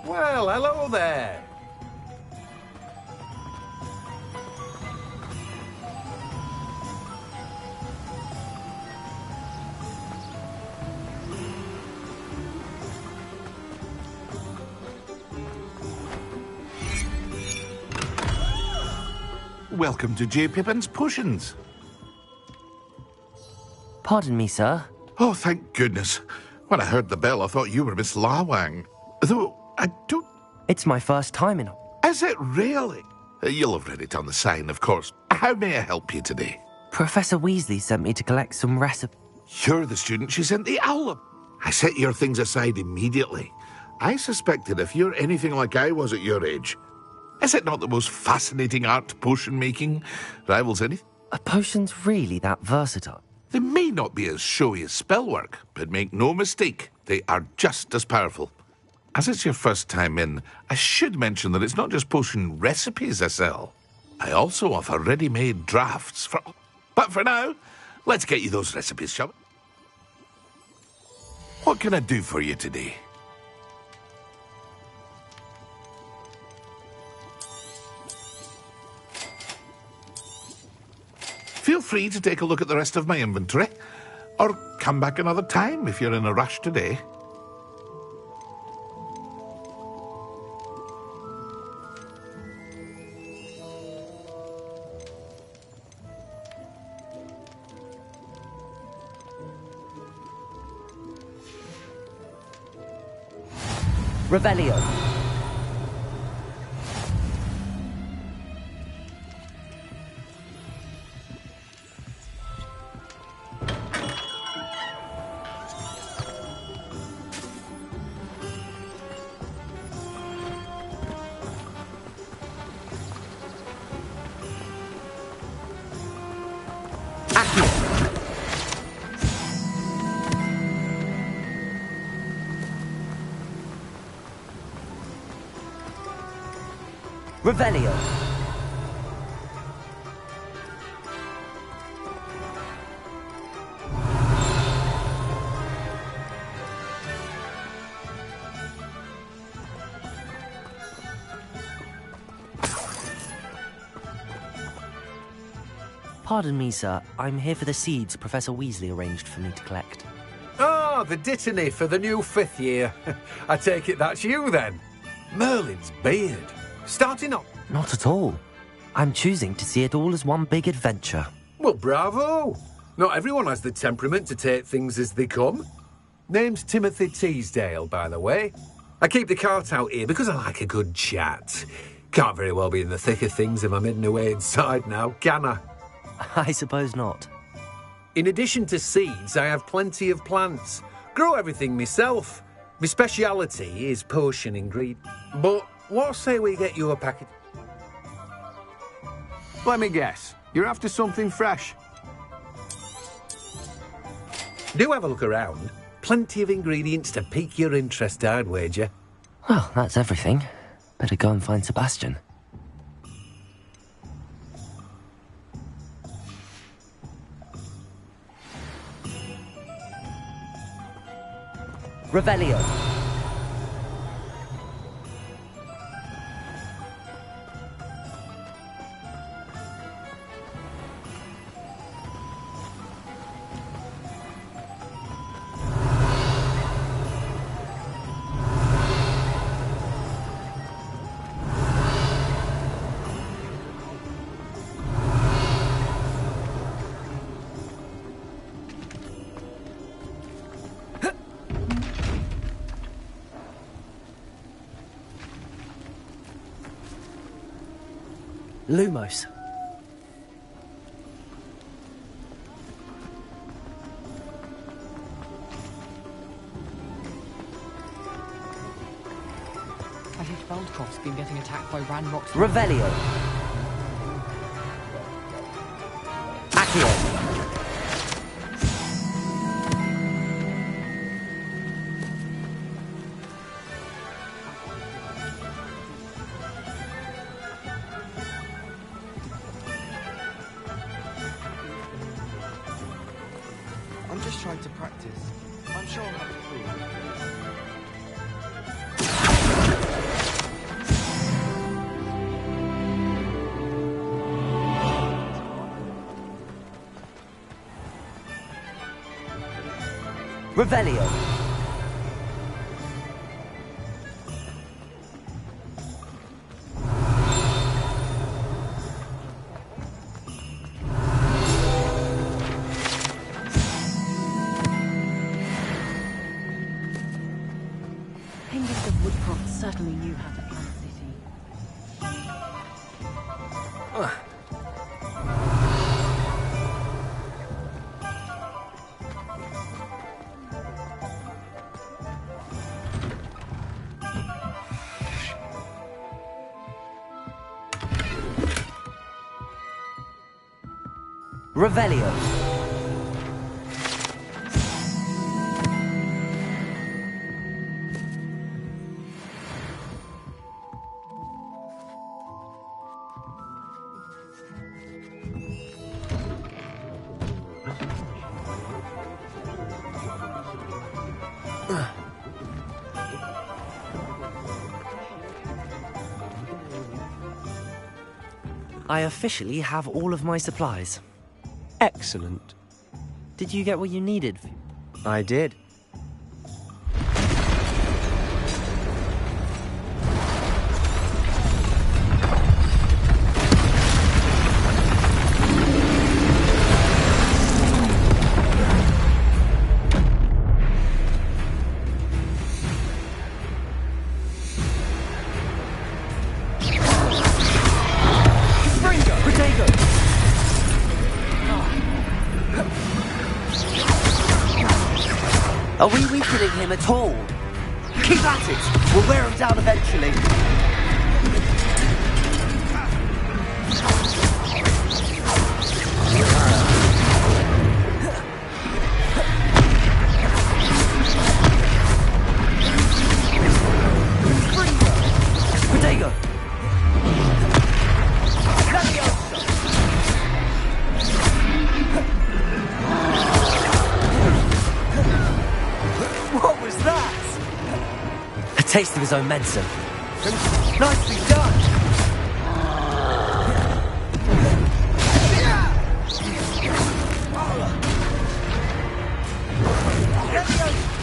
Speaker 11: Well, hello there. Welcome to J. Pippin's Potions.
Speaker 3: Pardon me, sir.
Speaker 11: Oh, thank goodness. When I heard the bell, I thought you were Miss Lawang. Though, I don't...
Speaker 3: It's my first time in...
Speaker 11: Is it really? You'll have read it on the sign, of course. How may I help you today?
Speaker 3: Professor Weasley sent me to collect some recipes.
Speaker 11: You're the student she sent the owl. I set your things aside immediately. I suspected if you're anything like I was at your age. Is it not the most fascinating art potion making? Rivals anything?
Speaker 3: Are potions really that versatile?
Speaker 11: They may not be as showy as spellwork, but make no mistake, they are just as powerful. As it's your first time in, I should mention that it's not just potion recipes I sell. I also offer ready-made drafts for... But for now, let's get you those recipes, shall we? What can I do for you today? Feel free to take a look at the rest of my inventory, or come back another time if you're in a rush today.
Speaker 3: Revelio. Revelio. Pardon me, sir. I'm here for the seeds Professor Weasley arranged for me to collect.
Speaker 20: Ah, the dittany for the new 5th year. I take it that's you, then. Merlin's beard. Starting up.
Speaker 3: Not at all. I'm choosing to see it all as one big adventure.
Speaker 20: Well, bravo. Not everyone has the temperament to take things as they come. Name's Timothy Teasdale, by the way. I keep the cart out here because I like a good chat. Can't very well be in the thick of things if I'm hidden away inside now, can I?
Speaker 3: I suppose not.
Speaker 20: In addition to seeds, I have plenty of plants. Grow everything myself. My speciality is potion ingredients. But what say we get you a packet?
Speaker 21: Let me guess. You're after something fresh.
Speaker 20: Do have a look around. Plenty of ingredients to pique your interest, I'd wager.
Speaker 3: Well, that's everything. Better go and find Sebastian. Revelio. Lumos.
Speaker 22: I think Feldcroft's been getting attacked by Ranrock's...
Speaker 3: Revelio. Accio.
Speaker 4: I'm just trying to practice. I'm sure I'll have it through.
Speaker 3: Revelio.
Speaker 22: Hengist of Woodcroft certainly knew how to plant city.
Speaker 3: Revelio. I officially have all of my supplies.
Speaker 10: Excellent.
Speaker 3: Did you get what you needed?
Speaker 10: I did.
Speaker 3: Are we weakening him at all? Keep at it! We'll wear him down eventually. Protego! taste of his own medicine.
Speaker 4: Nicely done!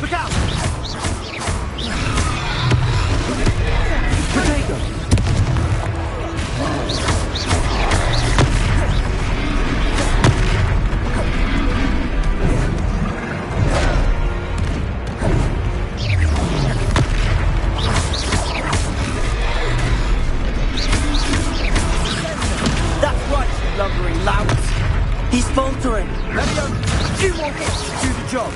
Speaker 4: Look out! Potato! That's right, you lumbering louts! He's faltering! Let me go! Few more hits to do the job!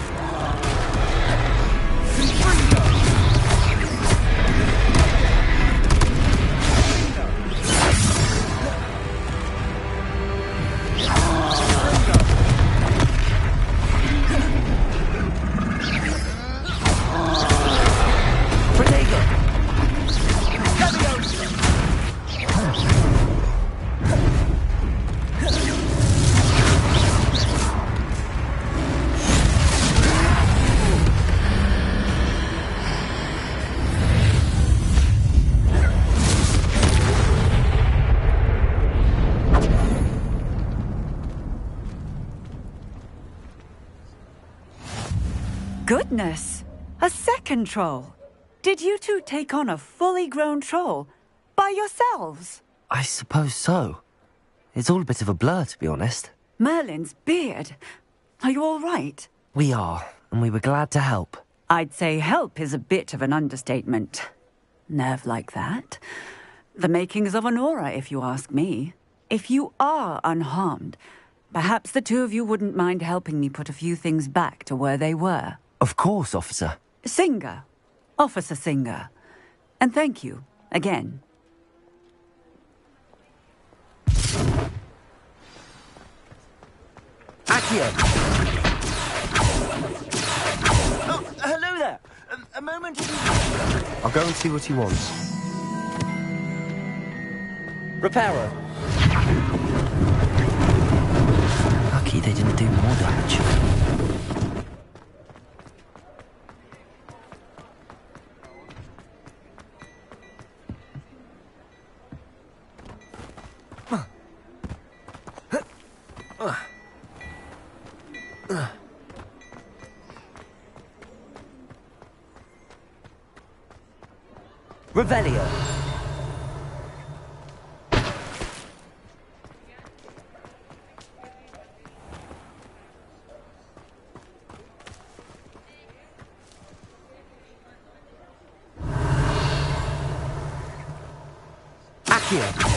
Speaker 7: Goodness! A second troll! Did you two take on a fully grown troll? By yourselves?
Speaker 3: I suppose so. It's all a bit of a blur, to be honest.
Speaker 7: Merlin's beard. Are you all right?
Speaker 3: We are, and we were glad to help.
Speaker 7: I'd say help is a bit of an understatement. Nerve like that. The makings of an aura, if you ask me. If you are unharmed, perhaps the two of you wouldn't mind helping me put a few things back to where they were.
Speaker 3: Of course, officer.
Speaker 7: Singer. Officer Singer. And thank you, again.
Speaker 4: Accio! Oh, hello there! A moment if you...
Speaker 10: I'll go and see what he wants.
Speaker 3: Reparo. Lucky they didn't do more damage. Revelio. Accio.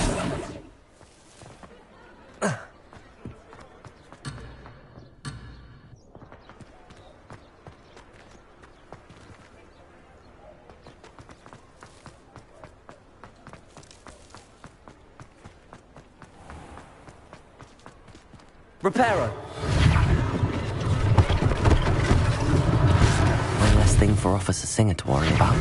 Speaker 3: Reparo. One less thing for Officer Singer to worry about.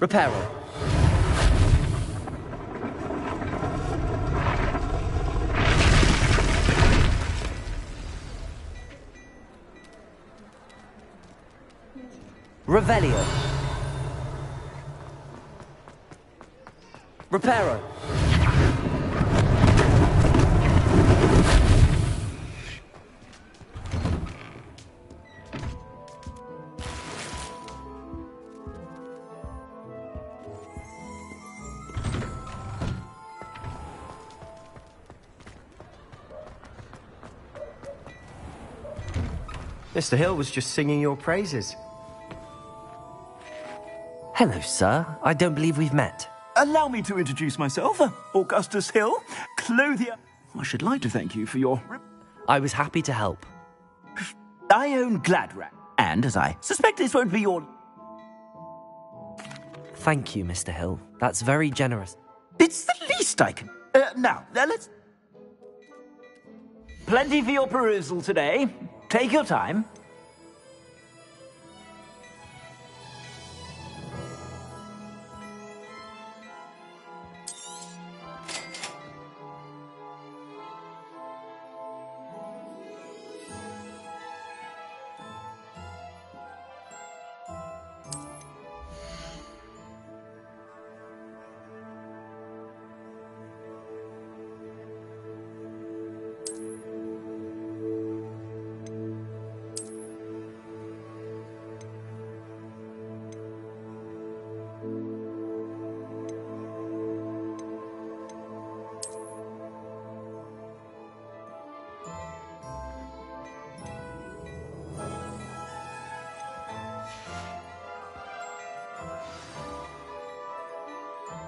Speaker 3: Reparo. Revelio. Reparo.
Speaker 10: Mr. Hill was just singing your praises.
Speaker 3: Hello, sir. I don't believe we've met.
Speaker 18: Allow me to introduce myself, Augustus Hill, clothier. I should like to thank you for your...
Speaker 3: I was happy to help.
Speaker 18: I own Gladrat, and as I suspect this won't be your
Speaker 3: Thank you, Mr. Hill. That's very generous.
Speaker 18: It's the least I can... now, let's... Plenty for your perusal today. Take your time.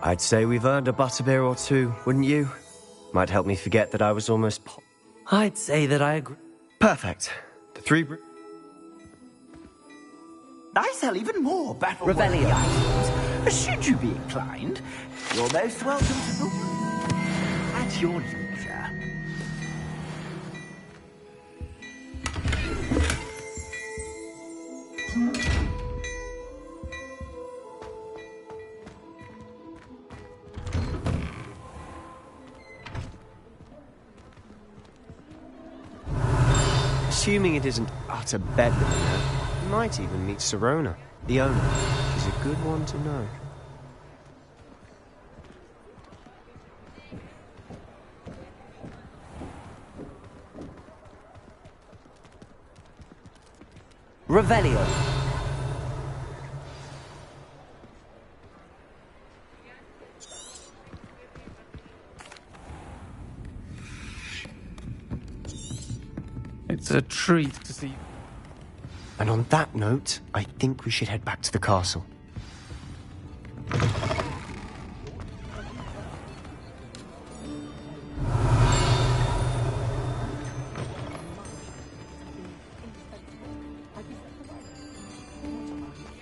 Speaker 10: I'd say we've earned a butterbeer or two, wouldn't you? Might help me forget that I was almost
Speaker 3: I'd say that I agree.
Speaker 10: Perfect. The 3
Speaker 18: I sell even more battle
Speaker 3: Revelio.
Speaker 18: items. Should you be inclined, you're most welcome to the... at your leisure.
Speaker 10: Assuming it isn't utter bedlam, you might even meet Sirona, the owner. She's a good one to know.
Speaker 3: Revelio.
Speaker 16: It's a treat to see you.
Speaker 10: And on that note, I think we should head back to the castle.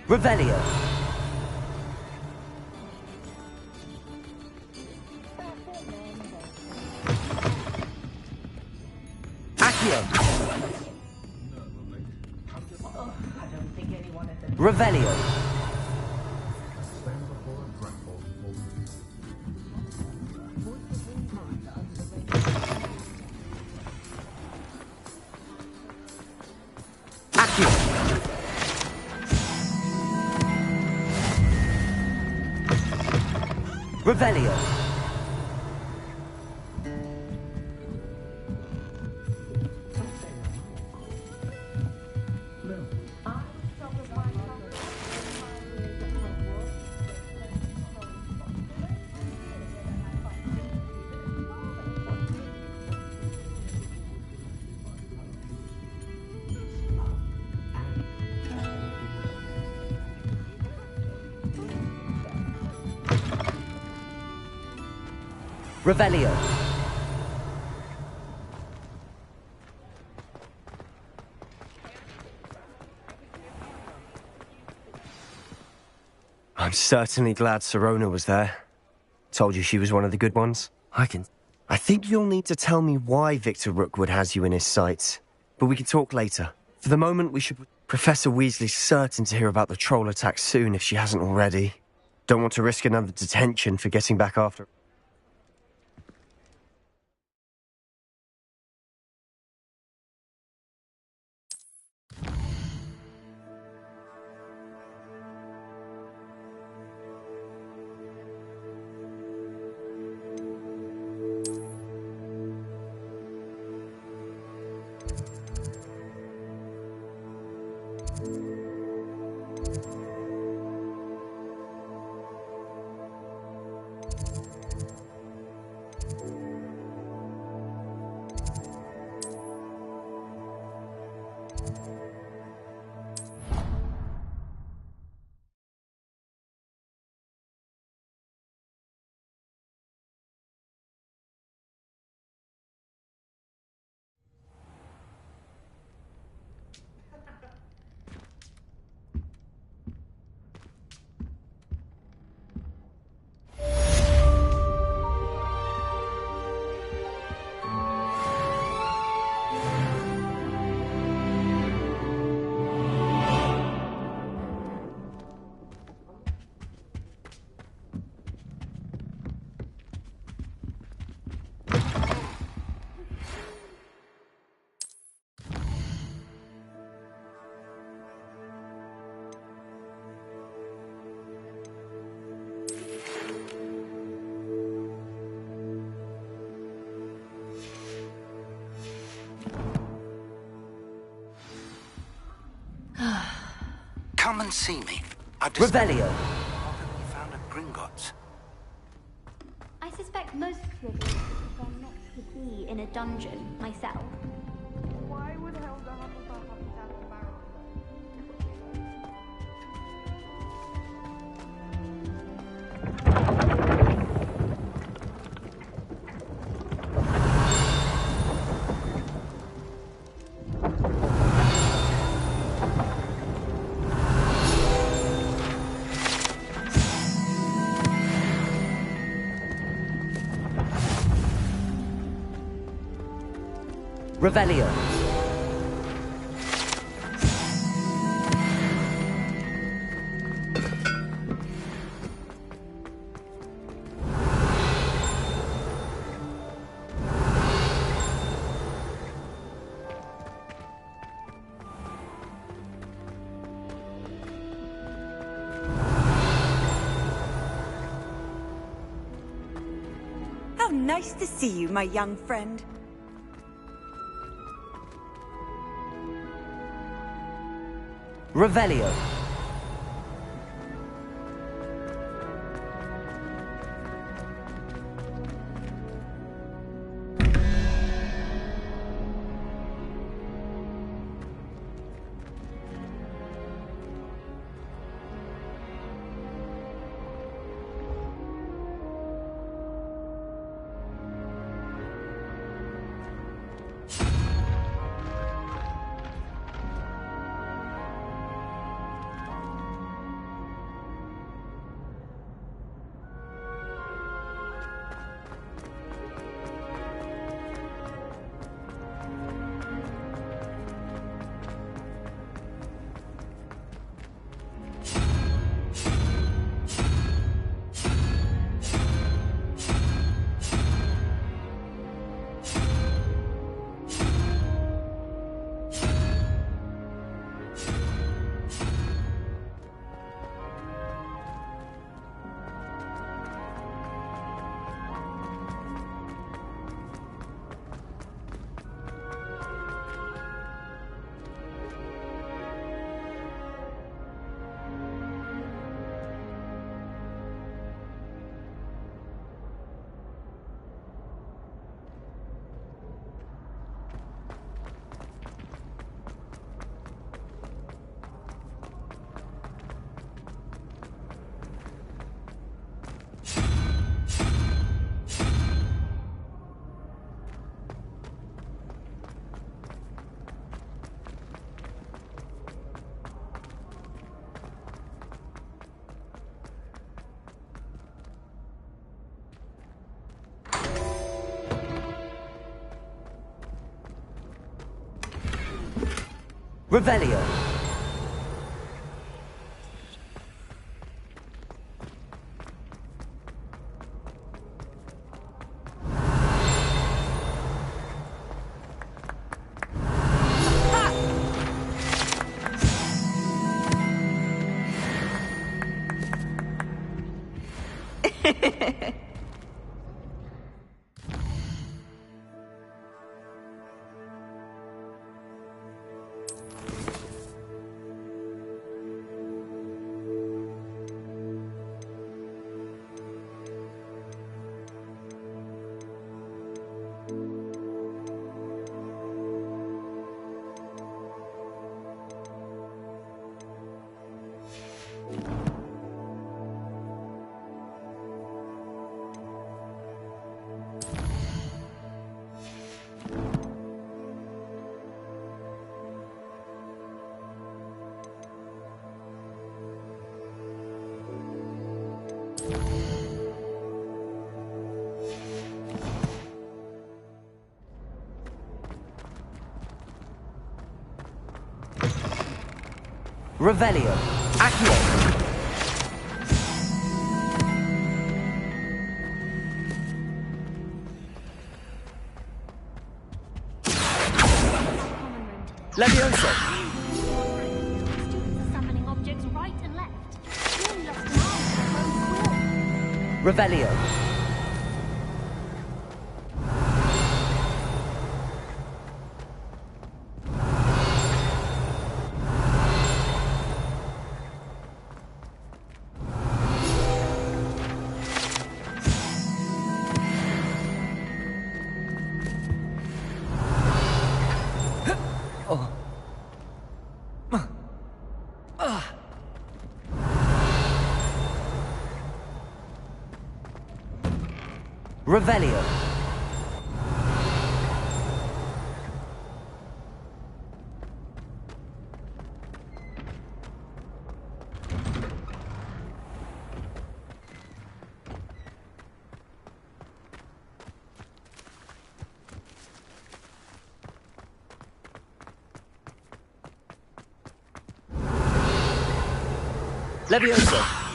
Speaker 3: Revelio. Revelio. Accio. Revelio. Revelio.
Speaker 10: I'm certainly glad Sirona was there. Told you she was one of the good ones. I think you'll need to tell me why Victor Rookwood has you in his sights. But we can talk later. For the moment, we should... Professor Weasley's certain to hear about the troll attack soon if she hasn't already. Don't want to risk another detention for getting back after...
Speaker 5: and see me. I've
Speaker 3: Revelio.
Speaker 5: You found a Gringotts.
Speaker 14: I suspect most criminals prefer not to be in a dungeon myself.
Speaker 8: Why would Helga Hufflepuff have to have a barrel?
Speaker 3: Revelio.
Speaker 23: How nice to see you, my young friend.
Speaker 3: Revelio. Revelio. Revelio. Accio. Levioso.
Speaker 14: Students are summoning objects right and left. Nearly lost an arm for
Speaker 3: Revelio. Revelio. Levioso.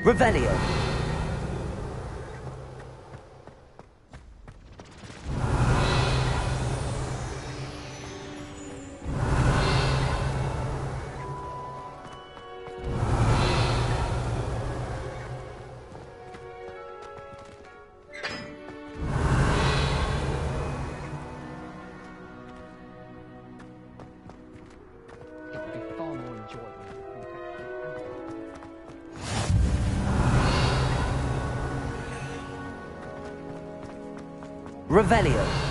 Speaker 3: Revelio. Revelio.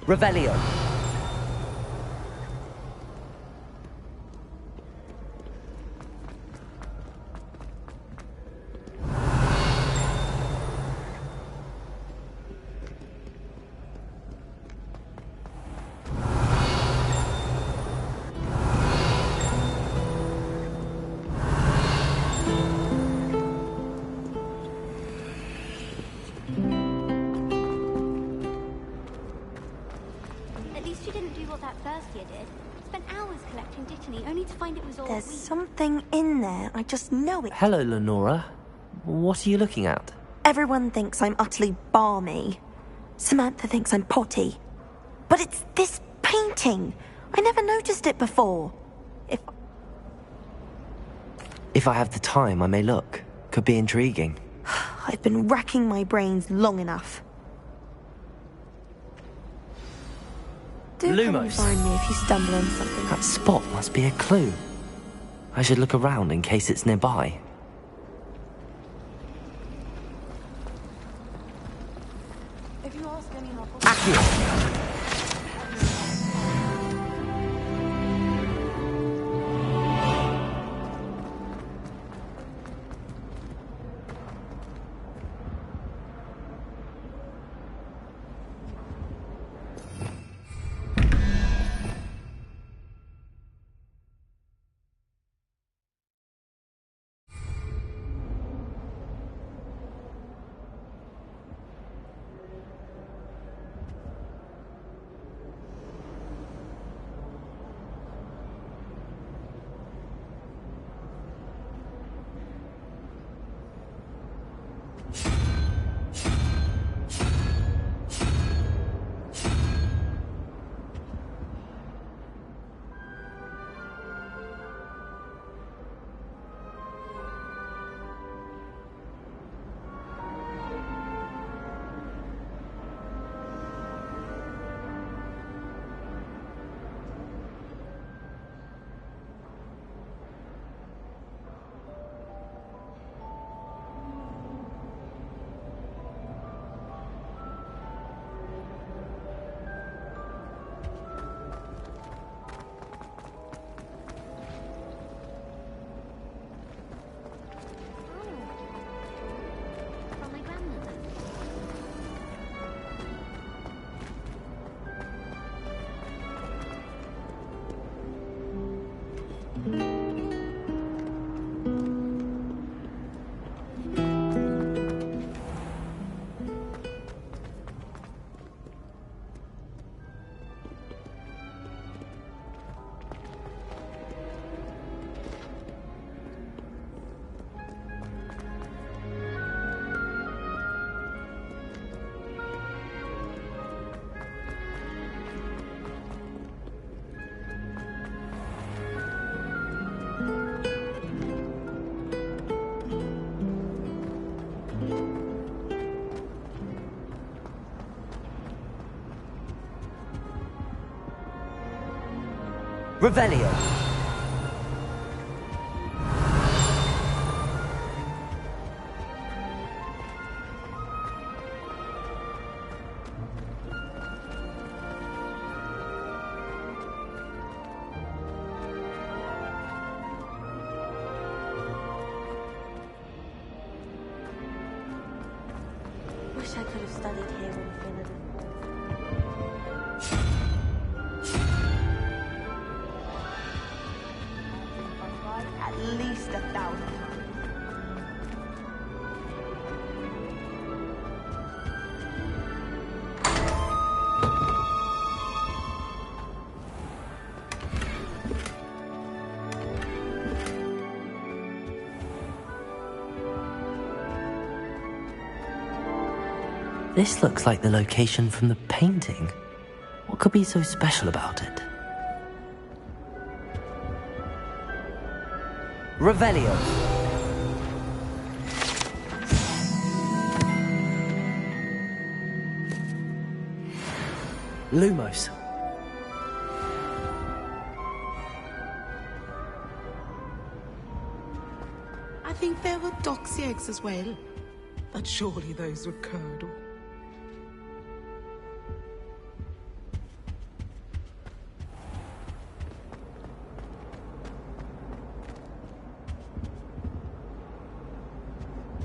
Speaker 3: Revelio.
Speaker 15: There's something in there. I just know it.
Speaker 3: Hello, Lenora. What are you looking at?
Speaker 15: Everyone thinks I'm utterly balmy. Samantha thinks I'm potty. But it's this painting. I never noticed it before.
Speaker 3: If I have the time, I may look. Could be intriguing.
Speaker 15: I've been racking my brains long enough. Do come and
Speaker 3: Lumos.
Speaker 15: find me if you stumble on something.
Speaker 3: That spot must be a clue. I should look around in case it's nearby.
Speaker 8: If you ask any Hogwarts...
Speaker 3: Revelio.
Speaker 15: Wish I could have studied here in Finland. At least 1,000 times.
Speaker 3: This looks like the location from the painting. What could be so special about it? Revelio. Lumos.
Speaker 6: I think there were doxy eggs as well. But surely those were curdle.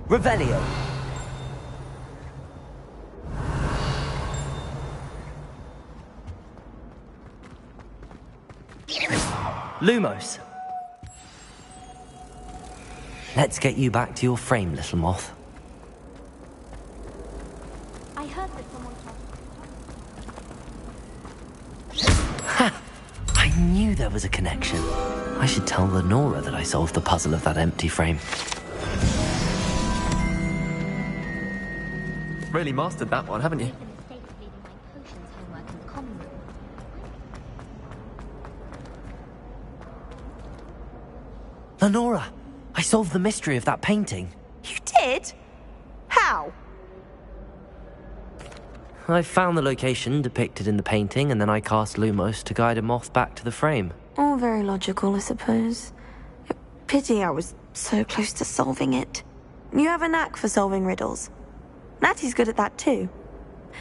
Speaker 3: Revelio. Lumos. Let's get you back to your frame, little moth.
Speaker 14: I heard that someone
Speaker 3: Ha! I knew there was a connection. I should tell Lenora that I solved the puzzle of that empty frame.
Speaker 1: Really mastered that one, haven't you?
Speaker 3: Lenora, I solved the mystery of that painting.
Speaker 15: You did? How?
Speaker 3: I found the location depicted in the painting, and then I cast Lumos to guide a moth back to the frame.
Speaker 15: All very logical, I suppose. Pity I was so close to solving it. You have a knack for solving riddles. Natty's good at that too.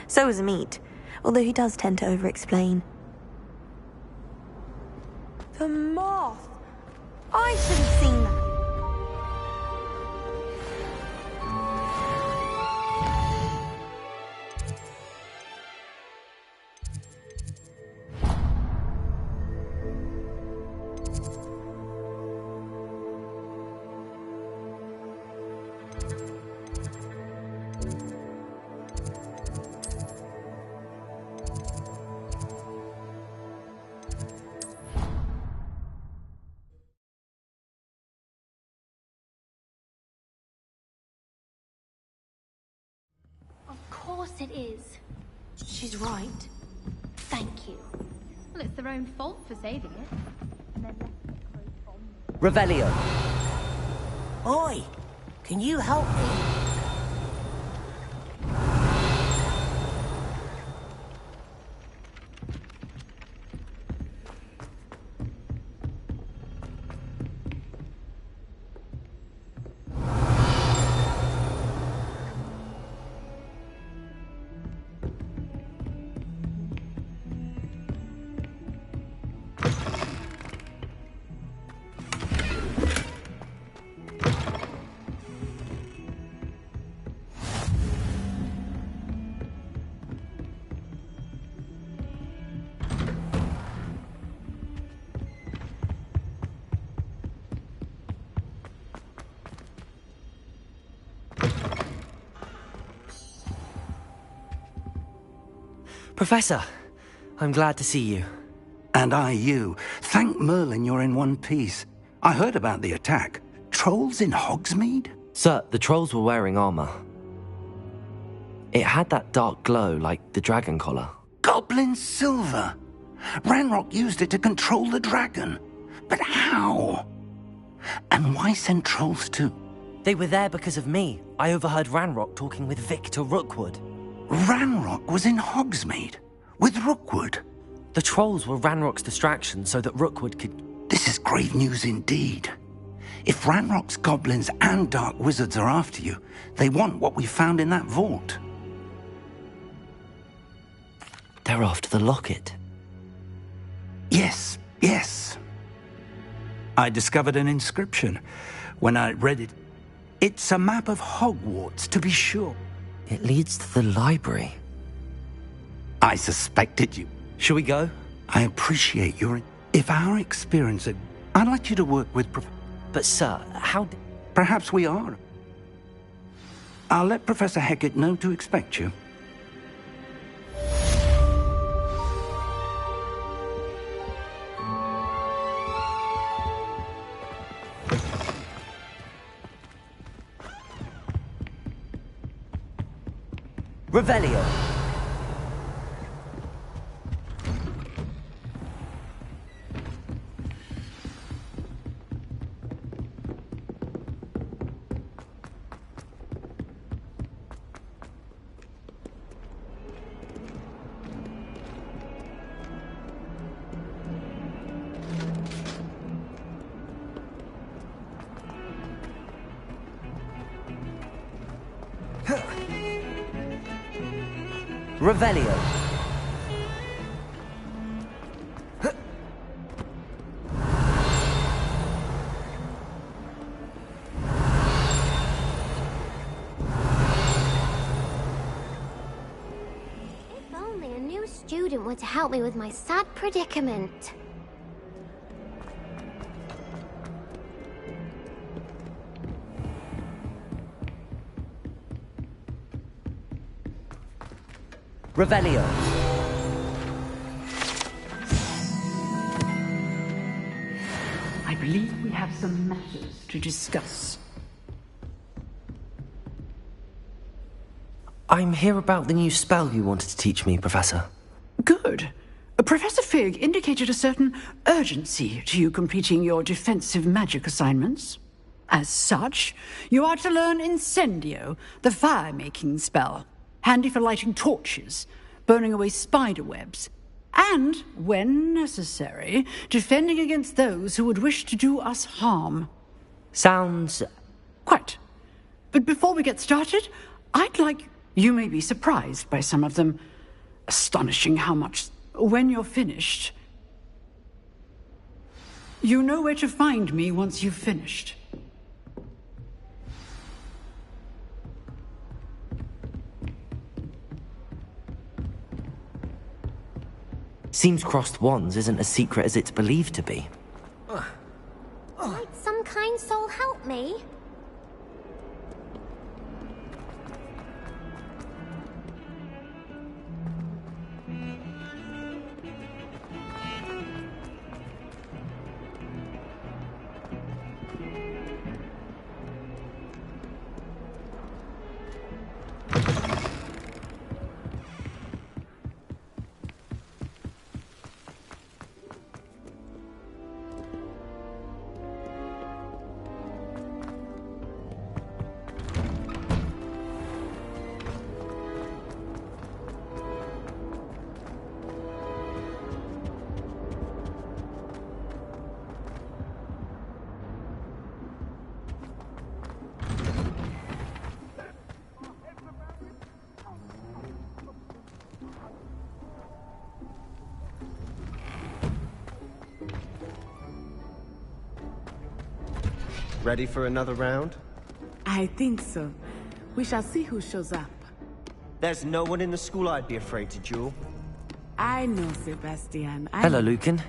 Speaker 15: So is Amit, although he does tend to over-explain. The moth! I should have seen that.
Speaker 14: Of course it is.
Speaker 15: She's right.
Speaker 14: Thank you. Well, it's their own fault for saving it. And then
Speaker 3: Revelio.
Speaker 4: Oi! Can you help me?
Speaker 3: Professor, I'm glad to see you.
Speaker 5: And I you. Thank Merlin you're in one piece. I heard about the attack. Trolls in Hogsmeade?
Speaker 3: Sir, the trolls were wearing armor. It had that dark glow like the dragon collar.
Speaker 5: Goblin silver! Ranrock used it to control the dragon. But how? And why send trolls too?
Speaker 3: They were there because of me. I overheard Ranrock talking with Victor Rookwood.
Speaker 5: Ranrock was in Hogsmeade? With Rookwood?
Speaker 3: The trolls were Ranrock's distraction so that Rookwood could...
Speaker 5: This is grave news indeed. If Ranrock's goblins and dark wizards are after you, they want what we found in that vault.
Speaker 3: They're after the locket.
Speaker 5: Yes, yes. I discovered an inscription. When I read it, it's a map of Hogwarts, to be sure.
Speaker 3: It leads to the library.
Speaker 5: I suspected you.
Speaker 3: Shall we go?
Speaker 5: I appreciate your... If our experience... I'd like you to work with...
Speaker 3: But, sir, how...
Speaker 5: Perhaps we are. I'll let Professor Hecat know to expect you.
Speaker 3: Revelio. Revelio.
Speaker 2: If only a new student were to help me with my sad predicament.
Speaker 3: Revelio.
Speaker 7: I believe we have some matters to discuss.
Speaker 3: I'm here about the new spell you wanted to teach me, Professor.
Speaker 7: Good. Professor Fig indicated a certain urgency to you completing your defensive magic assignments. As such, you are to learn Incendio, the fire-making spell. Handy for lighting torches, burning away spider webs, and, when necessary, defending against those who would wish to do us harm.
Speaker 3: Sounds...
Speaker 7: Quite. But before we get started, I'd like... You may be surprised by some of them. Astonishing how much... When you're finished... You know where to find me once you've finished.
Speaker 3: Seems crossed wands isn't as secret as it's believed to be.
Speaker 2: Might some kind soul help me?
Speaker 10: Ready for another round?
Speaker 6: I think so. We shall see who shows up.
Speaker 10: There's no one in the school I'd be afraid to duel.
Speaker 6: I know, Sebastian.
Speaker 3: Hello, Lucan.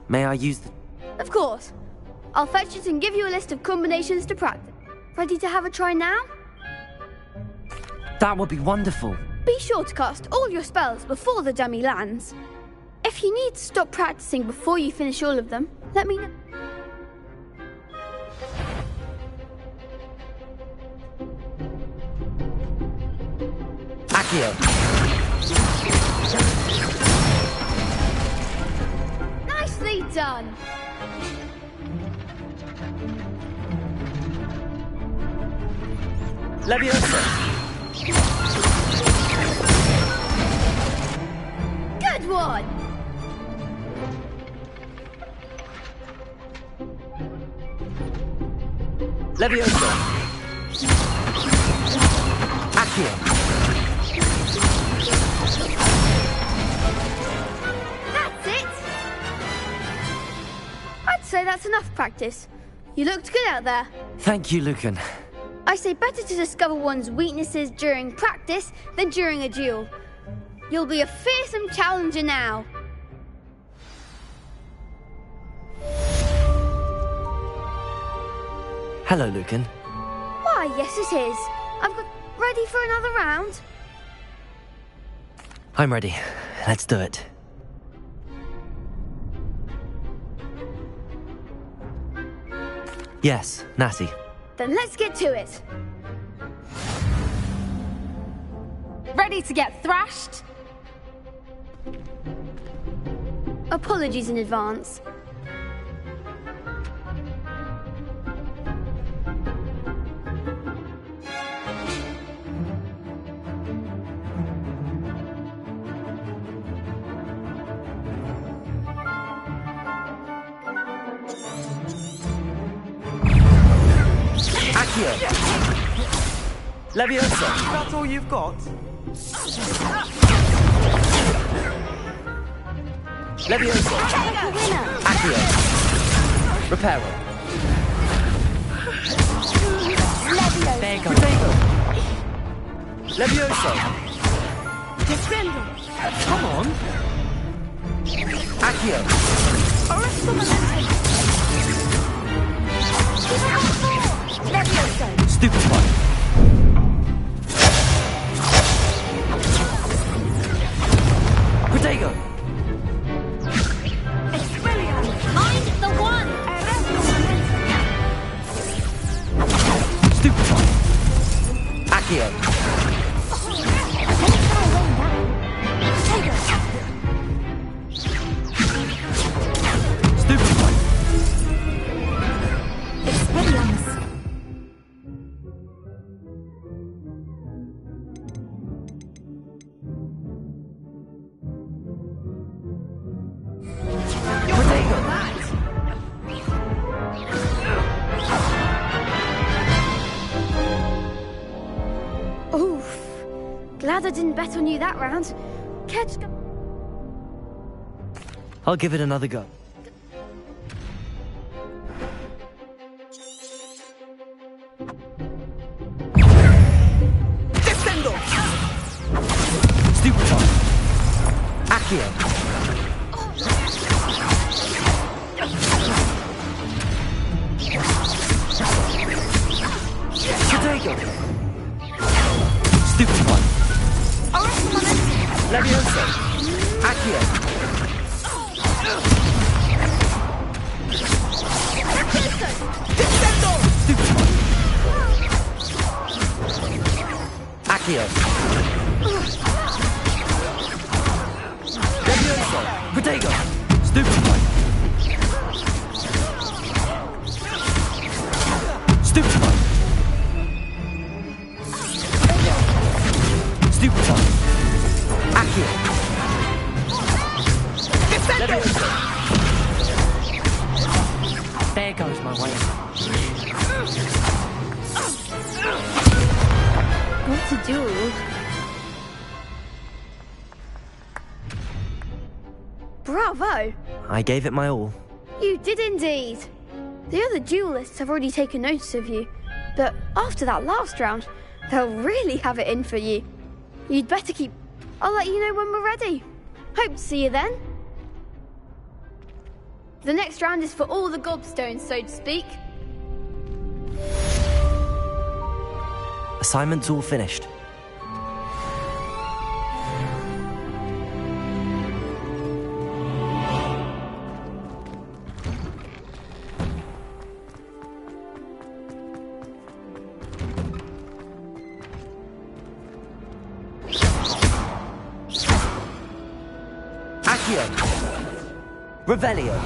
Speaker 3: May I use the...
Speaker 9: Of course. I'll fetch it and give you a list of combinations to practice. Ready to have a try now?
Speaker 3: That would be wonderful.
Speaker 9: Be sure to cast all your spells before the dummy lands. If you need to stop practicing before you finish all of them, let me know.
Speaker 3: Accio.
Speaker 9: Nicely done.
Speaker 3: Leviosa.
Speaker 9: Good one.
Speaker 3: Levioso. Accio.
Speaker 9: That's it! I'd say that's enough practice. You looked good out there.
Speaker 3: Thank you, Lucan.
Speaker 9: I say better to discover one's weaknesses during practice than during a duel. You'll be a fearsome challenger now.
Speaker 3: Hello, Lucan.
Speaker 9: Why, yes it is. I've got ready for another round.
Speaker 3: I'm ready. Let's do it. Yes, Natty.
Speaker 9: Then let's get to it.
Speaker 14: Ready to get thrashed?
Speaker 9: Apologies in advance.
Speaker 3: Accio. Levioso.
Speaker 4: That's all you've got?
Speaker 3: Levioso. Accio. Reparo. Protego. Levioso.
Speaker 9: Defendo.
Speaker 3: Come on. Accio.
Speaker 9: Arresto momentum. Levioso.
Speaker 3: Stupefy. Protego.
Speaker 14: Find the one!
Speaker 3: Stupefy. Accio. Stupefy.
Speaker 9: Oof. Glad I didn't bet on you that round. Catch.
Speaker 3: I'll give it another go.
Speaker 4: Descendo!
Speaker 3: Stupefy. Accio. Protego. Stupefy. Levioso. Accio.
Speaker 4: Descendo!
Speaker 3: Stupefy. Accio. Levioso. Protego. Stupefy. Stupefy. Stupefy. Accio. Levioso. There goes my way.
Speaker 9: What a duel. Bravo!
Speaker 3: I gave it my all.
Speaker 9: You did indeed. The other duelists have already taken notice of you, but after that last round, they'll really have it in for you. You'd better keep... I'll let you know when we're ready. Hope to see you then. The next round is for all the gobstones, so to speak.
Speaker 3: Assignment's all finished. Accio. Revelio.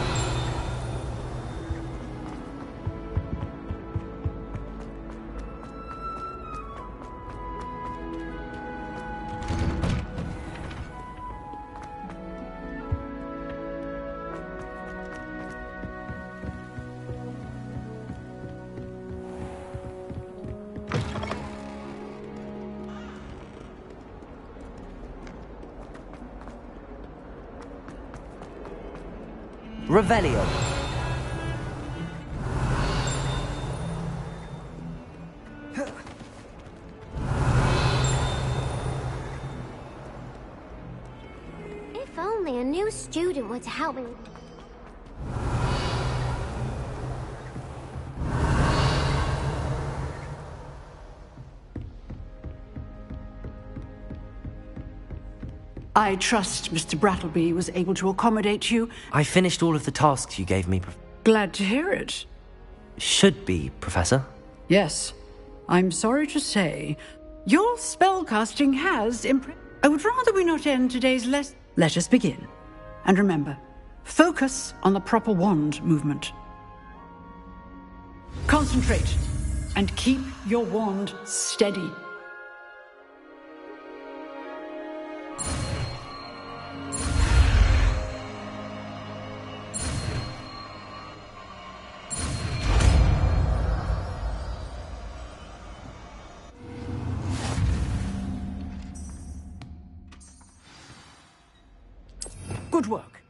Speaker 3: Revelio.
Speaker 2: If only a new student were to help me.
Speaker 12: I trust Mr. Brattleby was able to accommodate you.
Speaker 3: I finished all of the tasks you gave me.
Speaker 12: Glad to hear it.
Speaker 3: Should be, Professor.
Speaker 12: Yes. I'm sorry to say, your spellcasting has improved. I would rather we not end today's lesson. Let us begin. And remember, focus on the proper wand movement. Concentrate and keep your wand steady. Good work.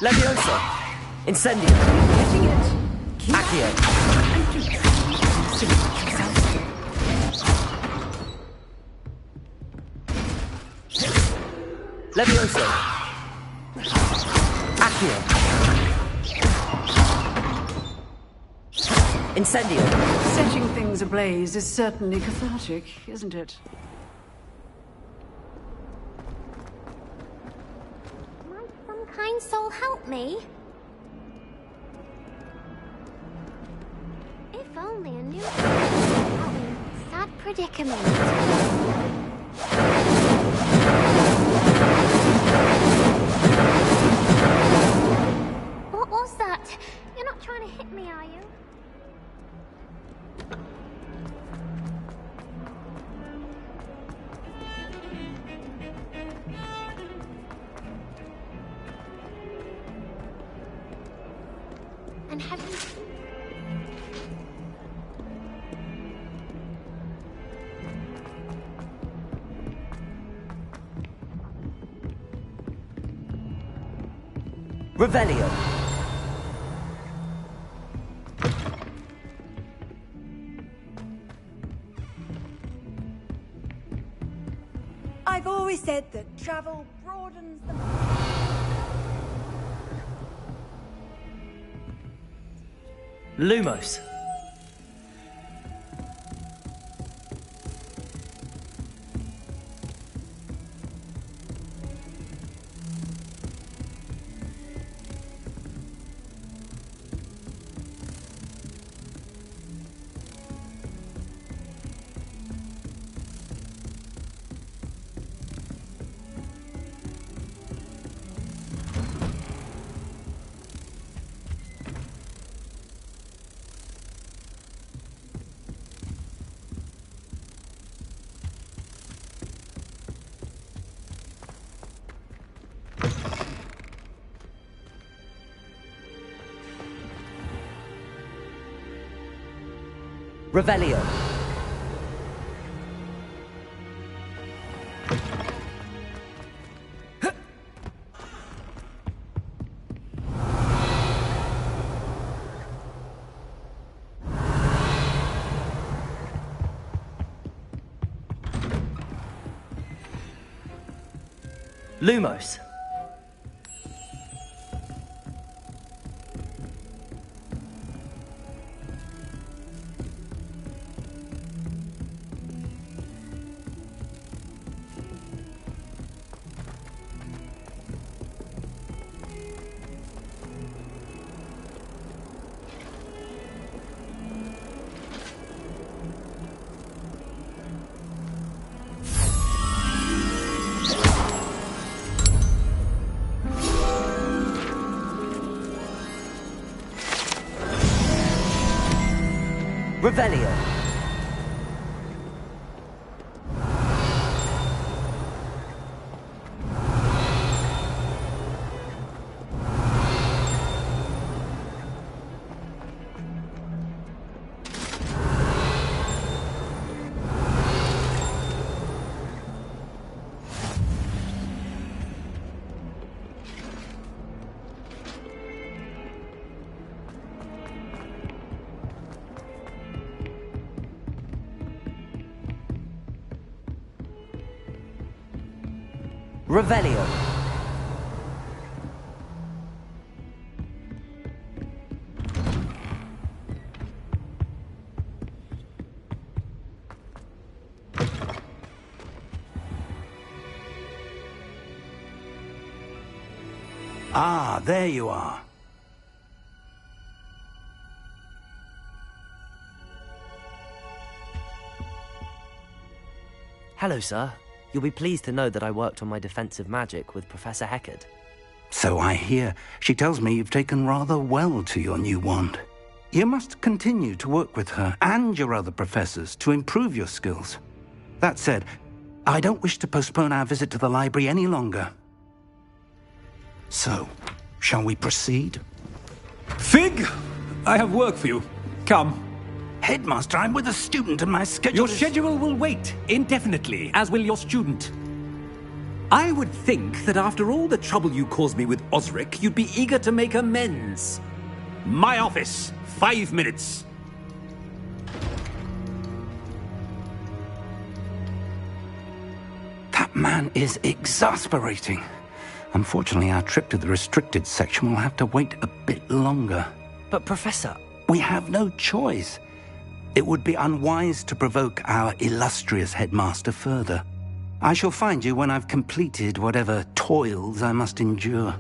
Speaker 3: Leviosa! Incendio!
Speaker 12: Getting it!
Speaker 3: Accio! Leviosa! Accio! Incendio!
Speaker 12: Setting things ablaze is certainly cathartic, isn't it?
Speaker 2: Might some kind soul help me? If only a new student would help me with this sad predicament. What was that? You're not trying to hit me, are you? And have you...
Speaker 3: Revelio!
Speaker 23: I've always said that travel broadens the...
Speaker 3: Lumos! Revelio! Lumos. Revelio. Revelio.
Speaker 5: Ah, there you are.
Speaker 3: Hello, sir. You'll be pleased to know that I worked on my defensive magic with Professor Heckard.
Speaker 5: So I hear. She tells me you've taken rather well to your new wand. You must continue to work with her and your other professors to improve your skills. That said, I don't wish to postpone our visit to the library any longer. So, shall we proceed?
Speaker 13: Fig, I have work for you. Come.
Speaker 5: Headmaster, I'm with a student and my schedule
Speaker 13: Your schedule will wait indefinitely, as will your student. I would think that after all the trouble you caused me with Osric, you'd be eager to make amends. My office, 5 minutes.
Speaker 5: That man is exasperating. Unfortunately, our trip to the restricted section will have to wait a bit longer.
Speaker 3: But, Professor...
Speaker 5: We have no choice. It would be unwise to provoke our illustrious headmaster further. I shall find you when I've completed whatever toils I must endure.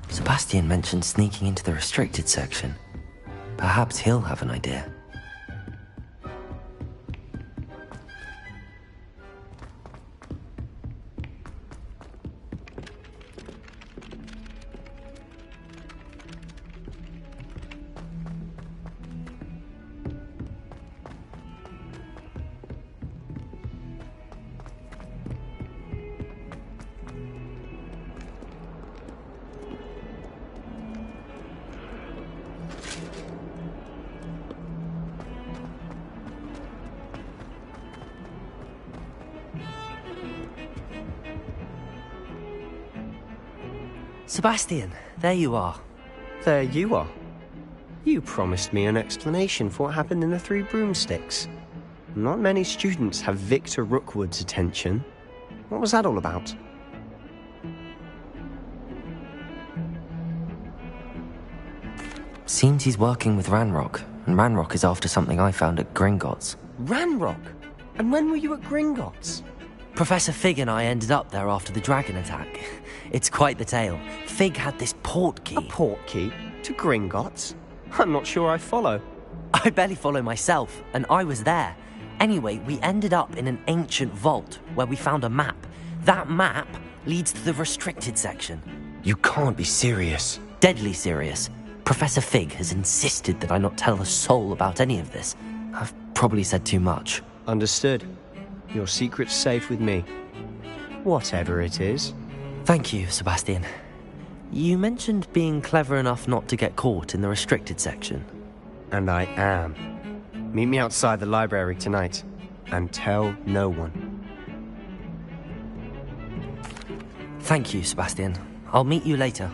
Speaker 3: Sebastian mentioned sneaking into the restricted section. Perhaps he'll have an idea. Sebastian, there you are.
Speaker 10: There you are. You promised me an explanation for what happened in the Three Broomsticks. Not many students have Victor Rookwood's attention. What was that all about?
Speaker 3: Seems he's working with Ranrock, and Ranrock is after something I found at Gringotts.
Speaker 10: Ranrock? And when were you at Gringotts?
Speaker 3: Professor Fig and I ended up there after the dragon attack. It's quite the tale. Fig had this port key.
Speaker 10: A port key? To Gringotts? I'm not sure I follow.
Speaker 3: I barely follow myself, and I was there. Anyway, we ended up in an ancient vault where we found a map. That map leads to the restricted section.
Speaker 10: You can't be serious.
Speaker 3: Deadly serious. Professor Fig has insisted that I not tell a soul about any of this. I've probably said too much.
Speaker 10: Understood. Your secret's safe with me. Whatever it is.
Speaker 3: Thank you, Sebastian. You mentioned being clever enough not to get caught in the restricted section.
Speaker 10: And I am. Meet me outside the library tonight. And tell no one.
Speaker 3: Thank you, Sebastian. I'll meet you later.